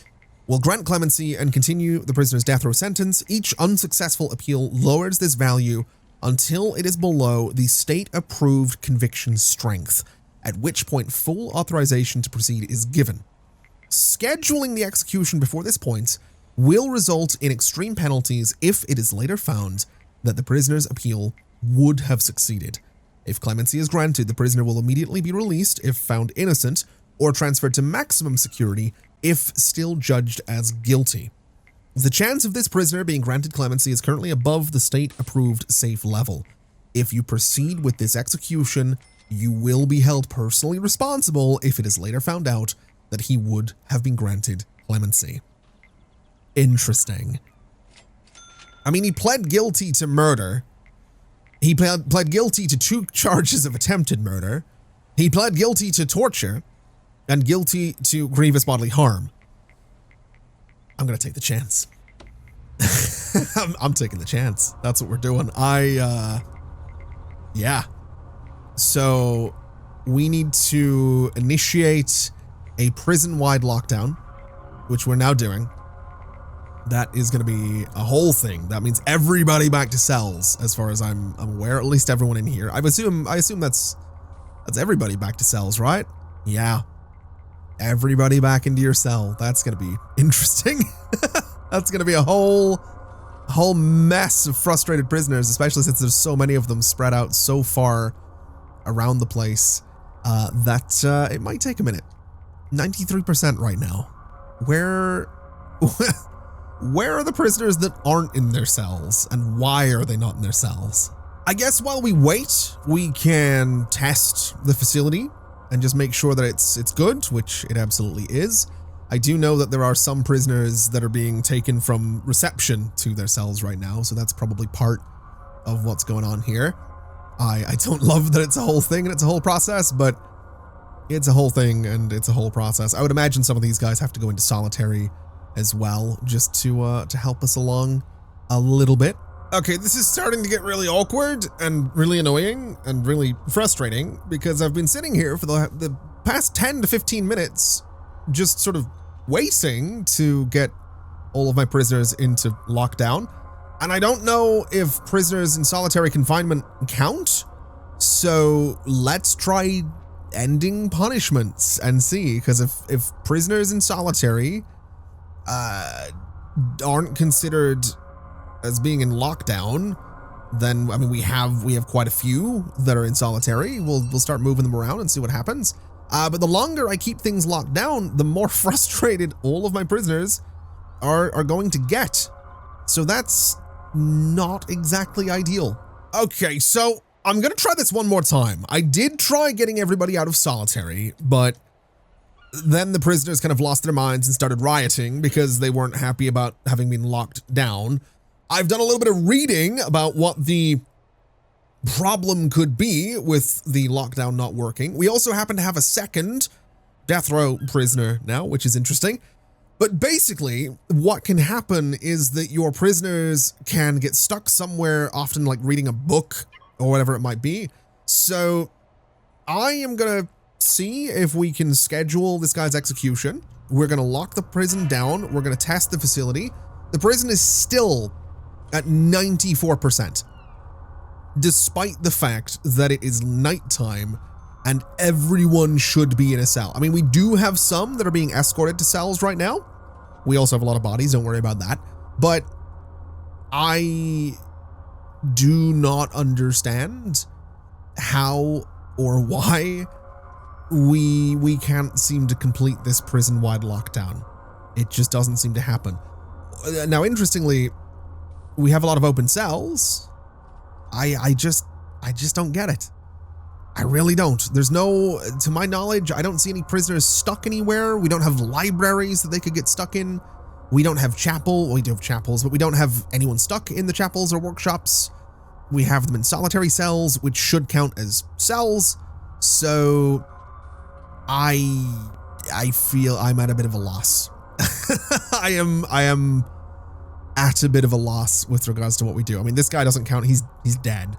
will grant clemency and continue the prisoner's death row sentence, each unsuccessful appeal lowers this value until it is below the state-approved conviction strength, at which point full authorization to proceed is given. Scheduling the execution before this point will result in extreme penalties if it is later found that the prisoner's appeal would have succeeded. If clemency is granted, the prisoner will immediately be released if found innocent, or transferred to maximum security if still judged as guilty. The chance of this prisoner being granted clemency is currently above the state-approved safe level. If you proceed with this execution, you will be held personally responsible if it is later found out that he would have been granted clemency. Interesting. I mean, he pled guilty to murder. He pled guilty to 2 charges of attempted murder. He pled guilty to torture and guilty to grievous bodily harm. I'm going to take the chance. I'm taking the chance. That's what we're doing. Yeah. So we need to initiate a prison-wide lockdown, which we're now doing. That is going to be a whole thing. That means everybody back to cells, as far as I'm aware. At least everyone in here. I assume that's everybody back to cells, right? Yeah. Everybody back into your cell. That's going to be interesting. That's going to be a whole mess of frustrated prisoners, especially since there's so many of them spread out so far around the place that it might take a minute. 93% right now. Where are the prisoners that aren't in their cells, and why are they not in their cells? I guess while we wait, we can test the facility and just make sure that it's good, which it absolutely is. I do know that there are some prisoners that are being taken from reception to their cells right now, so that's probably part of what's going on here. I don't love that it's a whole thing and it's a whole process, but it's a whole thing and it's a whole process. I would imagine some of these guys have to go into solitary as well, just to help us along a little bit. Okay, this is starting to get really awkward and really annoying and really frustrating because I've been sitting here for the past 10 to 15 minutes just sort of waiting to get all of my prisoners into lockdown. And I don't know if prisoners in solitary confinement count. So let's try ending punishments and see, because if prisoners in solitary aren't considered as being in lockdown, then I mean we have quite a few that are in solitary. We'll start moving them around and see what happens. But the longer I keep things locked down, the more frustrated all of my prisoners are going to get. So that's not exactly ideal. Okay, so I'm gonna try this one more time. I did try getting everybody out of solitary, but then the prisoners kind of lost their minds and started rioting because they weren't happy about having been locked down. I've done a little bit of reading about what the problem could be with the lockdown not working. We also happen to have a second death row prisoner now, which is interesting. But basically, what can happen is that your prisoners can get stuck somewhere, often like reading a book or whatever it might be. So I am going to see if we can schedule this guy's execution. We're going to lock the prison down. We're going to test the facility. The prison is still at 94%, despite the fact that it is nighttime and everyone should be in a cell. I mean, we do have some that are being escorted to cells right now. We also have a lot of bodies, don't worry about that. But I do not understand how or why we can't seem to complete this prison-wide lockdown. It just doesn't seem to happen. Now, interestingly, we have a lot of open cells. I just don't get it. I really don't. There's no, to my knowledge, I don't see any prisoners stuck anywhere. We don't have libraries that they could get stuck in. We don't have chapel. Well, we do have chapels, but we don't have anyone stuck in the chapels or workshops. We have them in solitary cells, which should count as cells. So I feel I'm at a bit of a loss. I am at a bit of a loss with regards to what we do. I mean, this guy doesn't count. He's dead.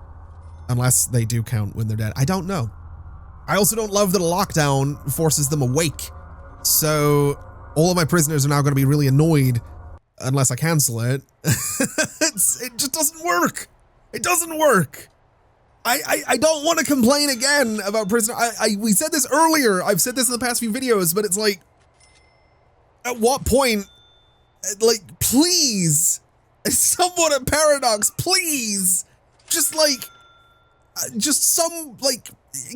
Unless they do count when they're dead. I don't know. I also don't love that a lockdown forces them awake. So all of my prisoners are now going to be really annoyed unless I cancel it. It just doesn't work. It doesn't work. I don't want to complain again about prisoner. We said this earlier. I've said this in the past few videos, but it's like, at what point, like, please, somewhat a paradox, please, just like, just some, like,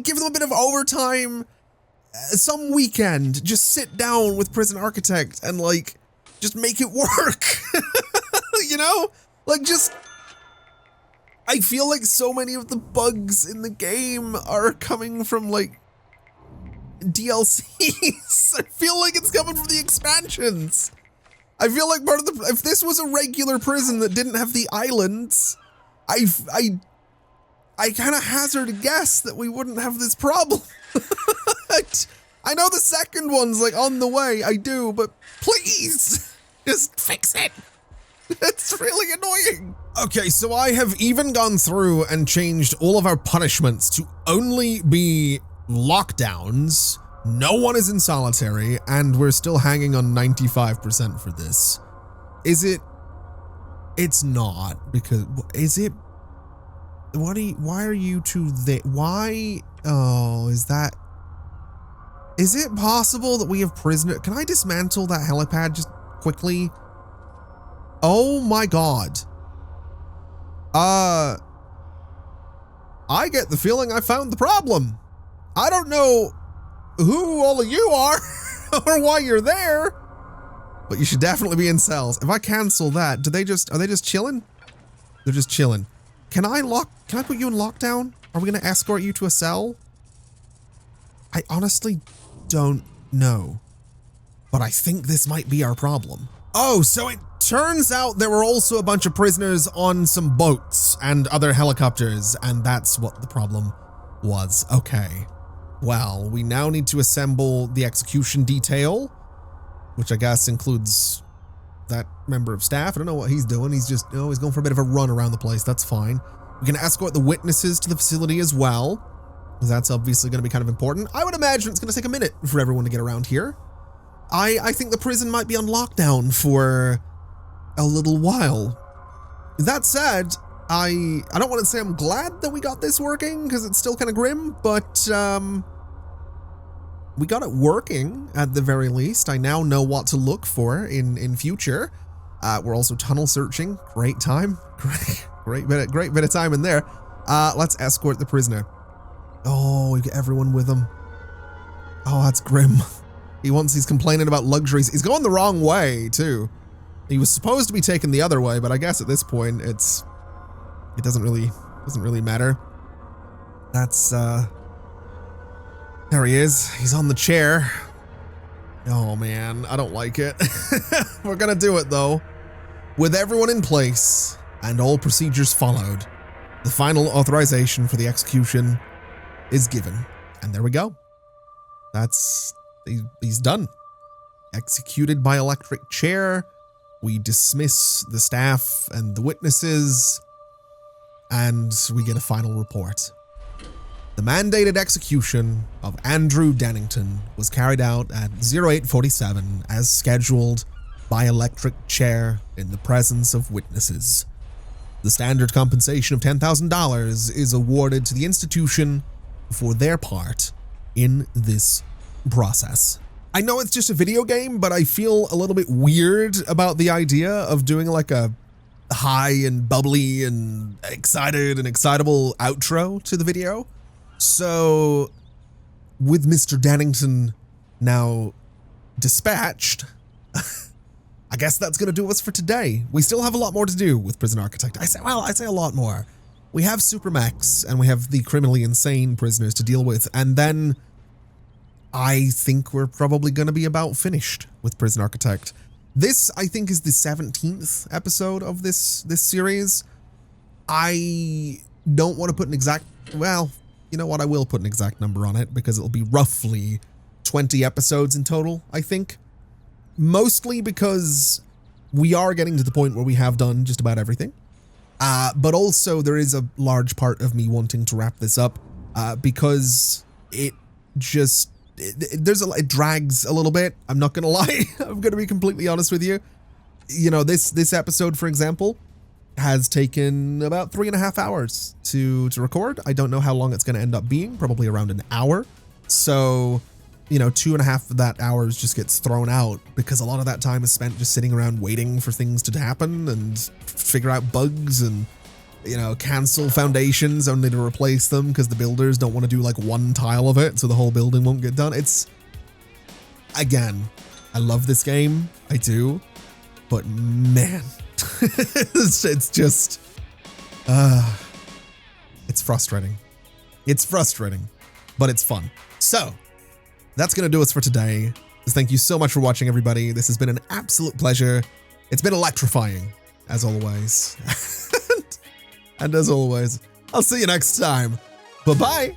give them a bit of overtime, some weekend, just sit down with Prison Architect and, like, just make it work, you know? Like, just, I feel like so many of the bugs in the game are coming from, like, DLCs. I feel like it's coming from the expansions. I feel like part of the, if this was a regular prison that didn't have the islands, I kind of hazard a guess that we wouldn't have this problem. I know the second one's like on the way, I do, but please, just fix it. It's really annoying. Okay, so I have even gone through and changed all of our punishments to only be lockdowns. No one is in solitary, and we're still hanging on 95% for this. Is it? It's not, because, is it? Why are you two there? Why? Oh, is it possible that we have prisoner? Can I dismantle that helipad just quickly? Oh my God. I get the feeling I found the problem. I don't know who all of you are or why you're there, but you should definitely be in cells. If I cancel that, are they just chilling? They're just chilling. Can I put you in lockdown? Are we gonna escort you to a cell? I honestly don't know, but I think this might be our problem. Oh, so it turns out there were also a bunch of prisoners on some boats and other helicopters, and that's what the problem was. Okay. Well, we now need to assemble the execution detail, which I guess includes that member of staff. I don't know what he's doing. He's just, he's going for a bit of a run around the place. That's fine. We're going to escort the witnesses to the facility as well, because that's obviously going to be kind of important. I would imagine it's going to take a minute for everyone to get around here. I think the prison might be on lockdown for a little while. That said, I don't want to say I'm glad that we got this working, because it's still kind of grim, but we got it working at the very least. I now know what to look for in future. We're also tunnel searching. Great time. Great bit of time in there. Let's escort the prisoner. Oh, we get everyone with him. Oh, that's grim. He's complaining about luxuries. He's going the wrong way too. He was supposed to be taken the other way, but I guess at this point it doesn't really matter. That's there he is. He's on the chair. Oh man, I don't like it. We're gonna do it though. With everyone in place and all procedures followed, the final authorization for the execution is given. And there we go. He's done. Executed by electric chair. We dismiss the staff and the witnesses, and we get a final report. The mandated execution of Andrew Dennington was carried out at 0847 as scheduled by electric chair in the presence of witnesses. The standard compensation of $10,000 is awarded to the institution for their part in this process. I know it's just a video game, but I feel a little bit weird about the idea of doing like a high and bubbly and excited and excitable outro to the video. So with Mr. Dennington now dispatched, I guess that's going to do us for today. We still have a lot more to do with Prison Architect. I say a lot more. We have Supermax and we have the criminally insane prisoners to deal with. And then I think we're probably going to be about finished with Prison Architect. This, I think, is the 17th episode of this series. I don't want to put an exact, well, you know what? I will put an exact number on it because it'll be roughly 20 episodes in total, I think. Mostly because we are getting to the point where we have done just about everything. But also there is a large part of me wanting to wrap this up because it just, it drags a little bit. I'm not gonna lie. I'm gonna be completely honest with you. You know, this episode, for example, has taken about 3.5 hours to record. I don't know how long it's gonna end up being, probably around an hour. So, you know, 2.5 of that hours just gets thrown out because a lot of that time is spent just sitting around waiting for things to happen and figure out bugs and, you know, cancel foundations only to replace them because the builders don't want to do like one tile of it so the whole building won't get done. It's, again, I love this game. I do. But man, it's just, it's frustrating. It's frustrating, but it's fun. So that's going to do us for today. Thank you so much for watching, everybody. This has been an absolute pleasure. It's been electrifying, as always. And as always, I'll see you next time. Bye-bye.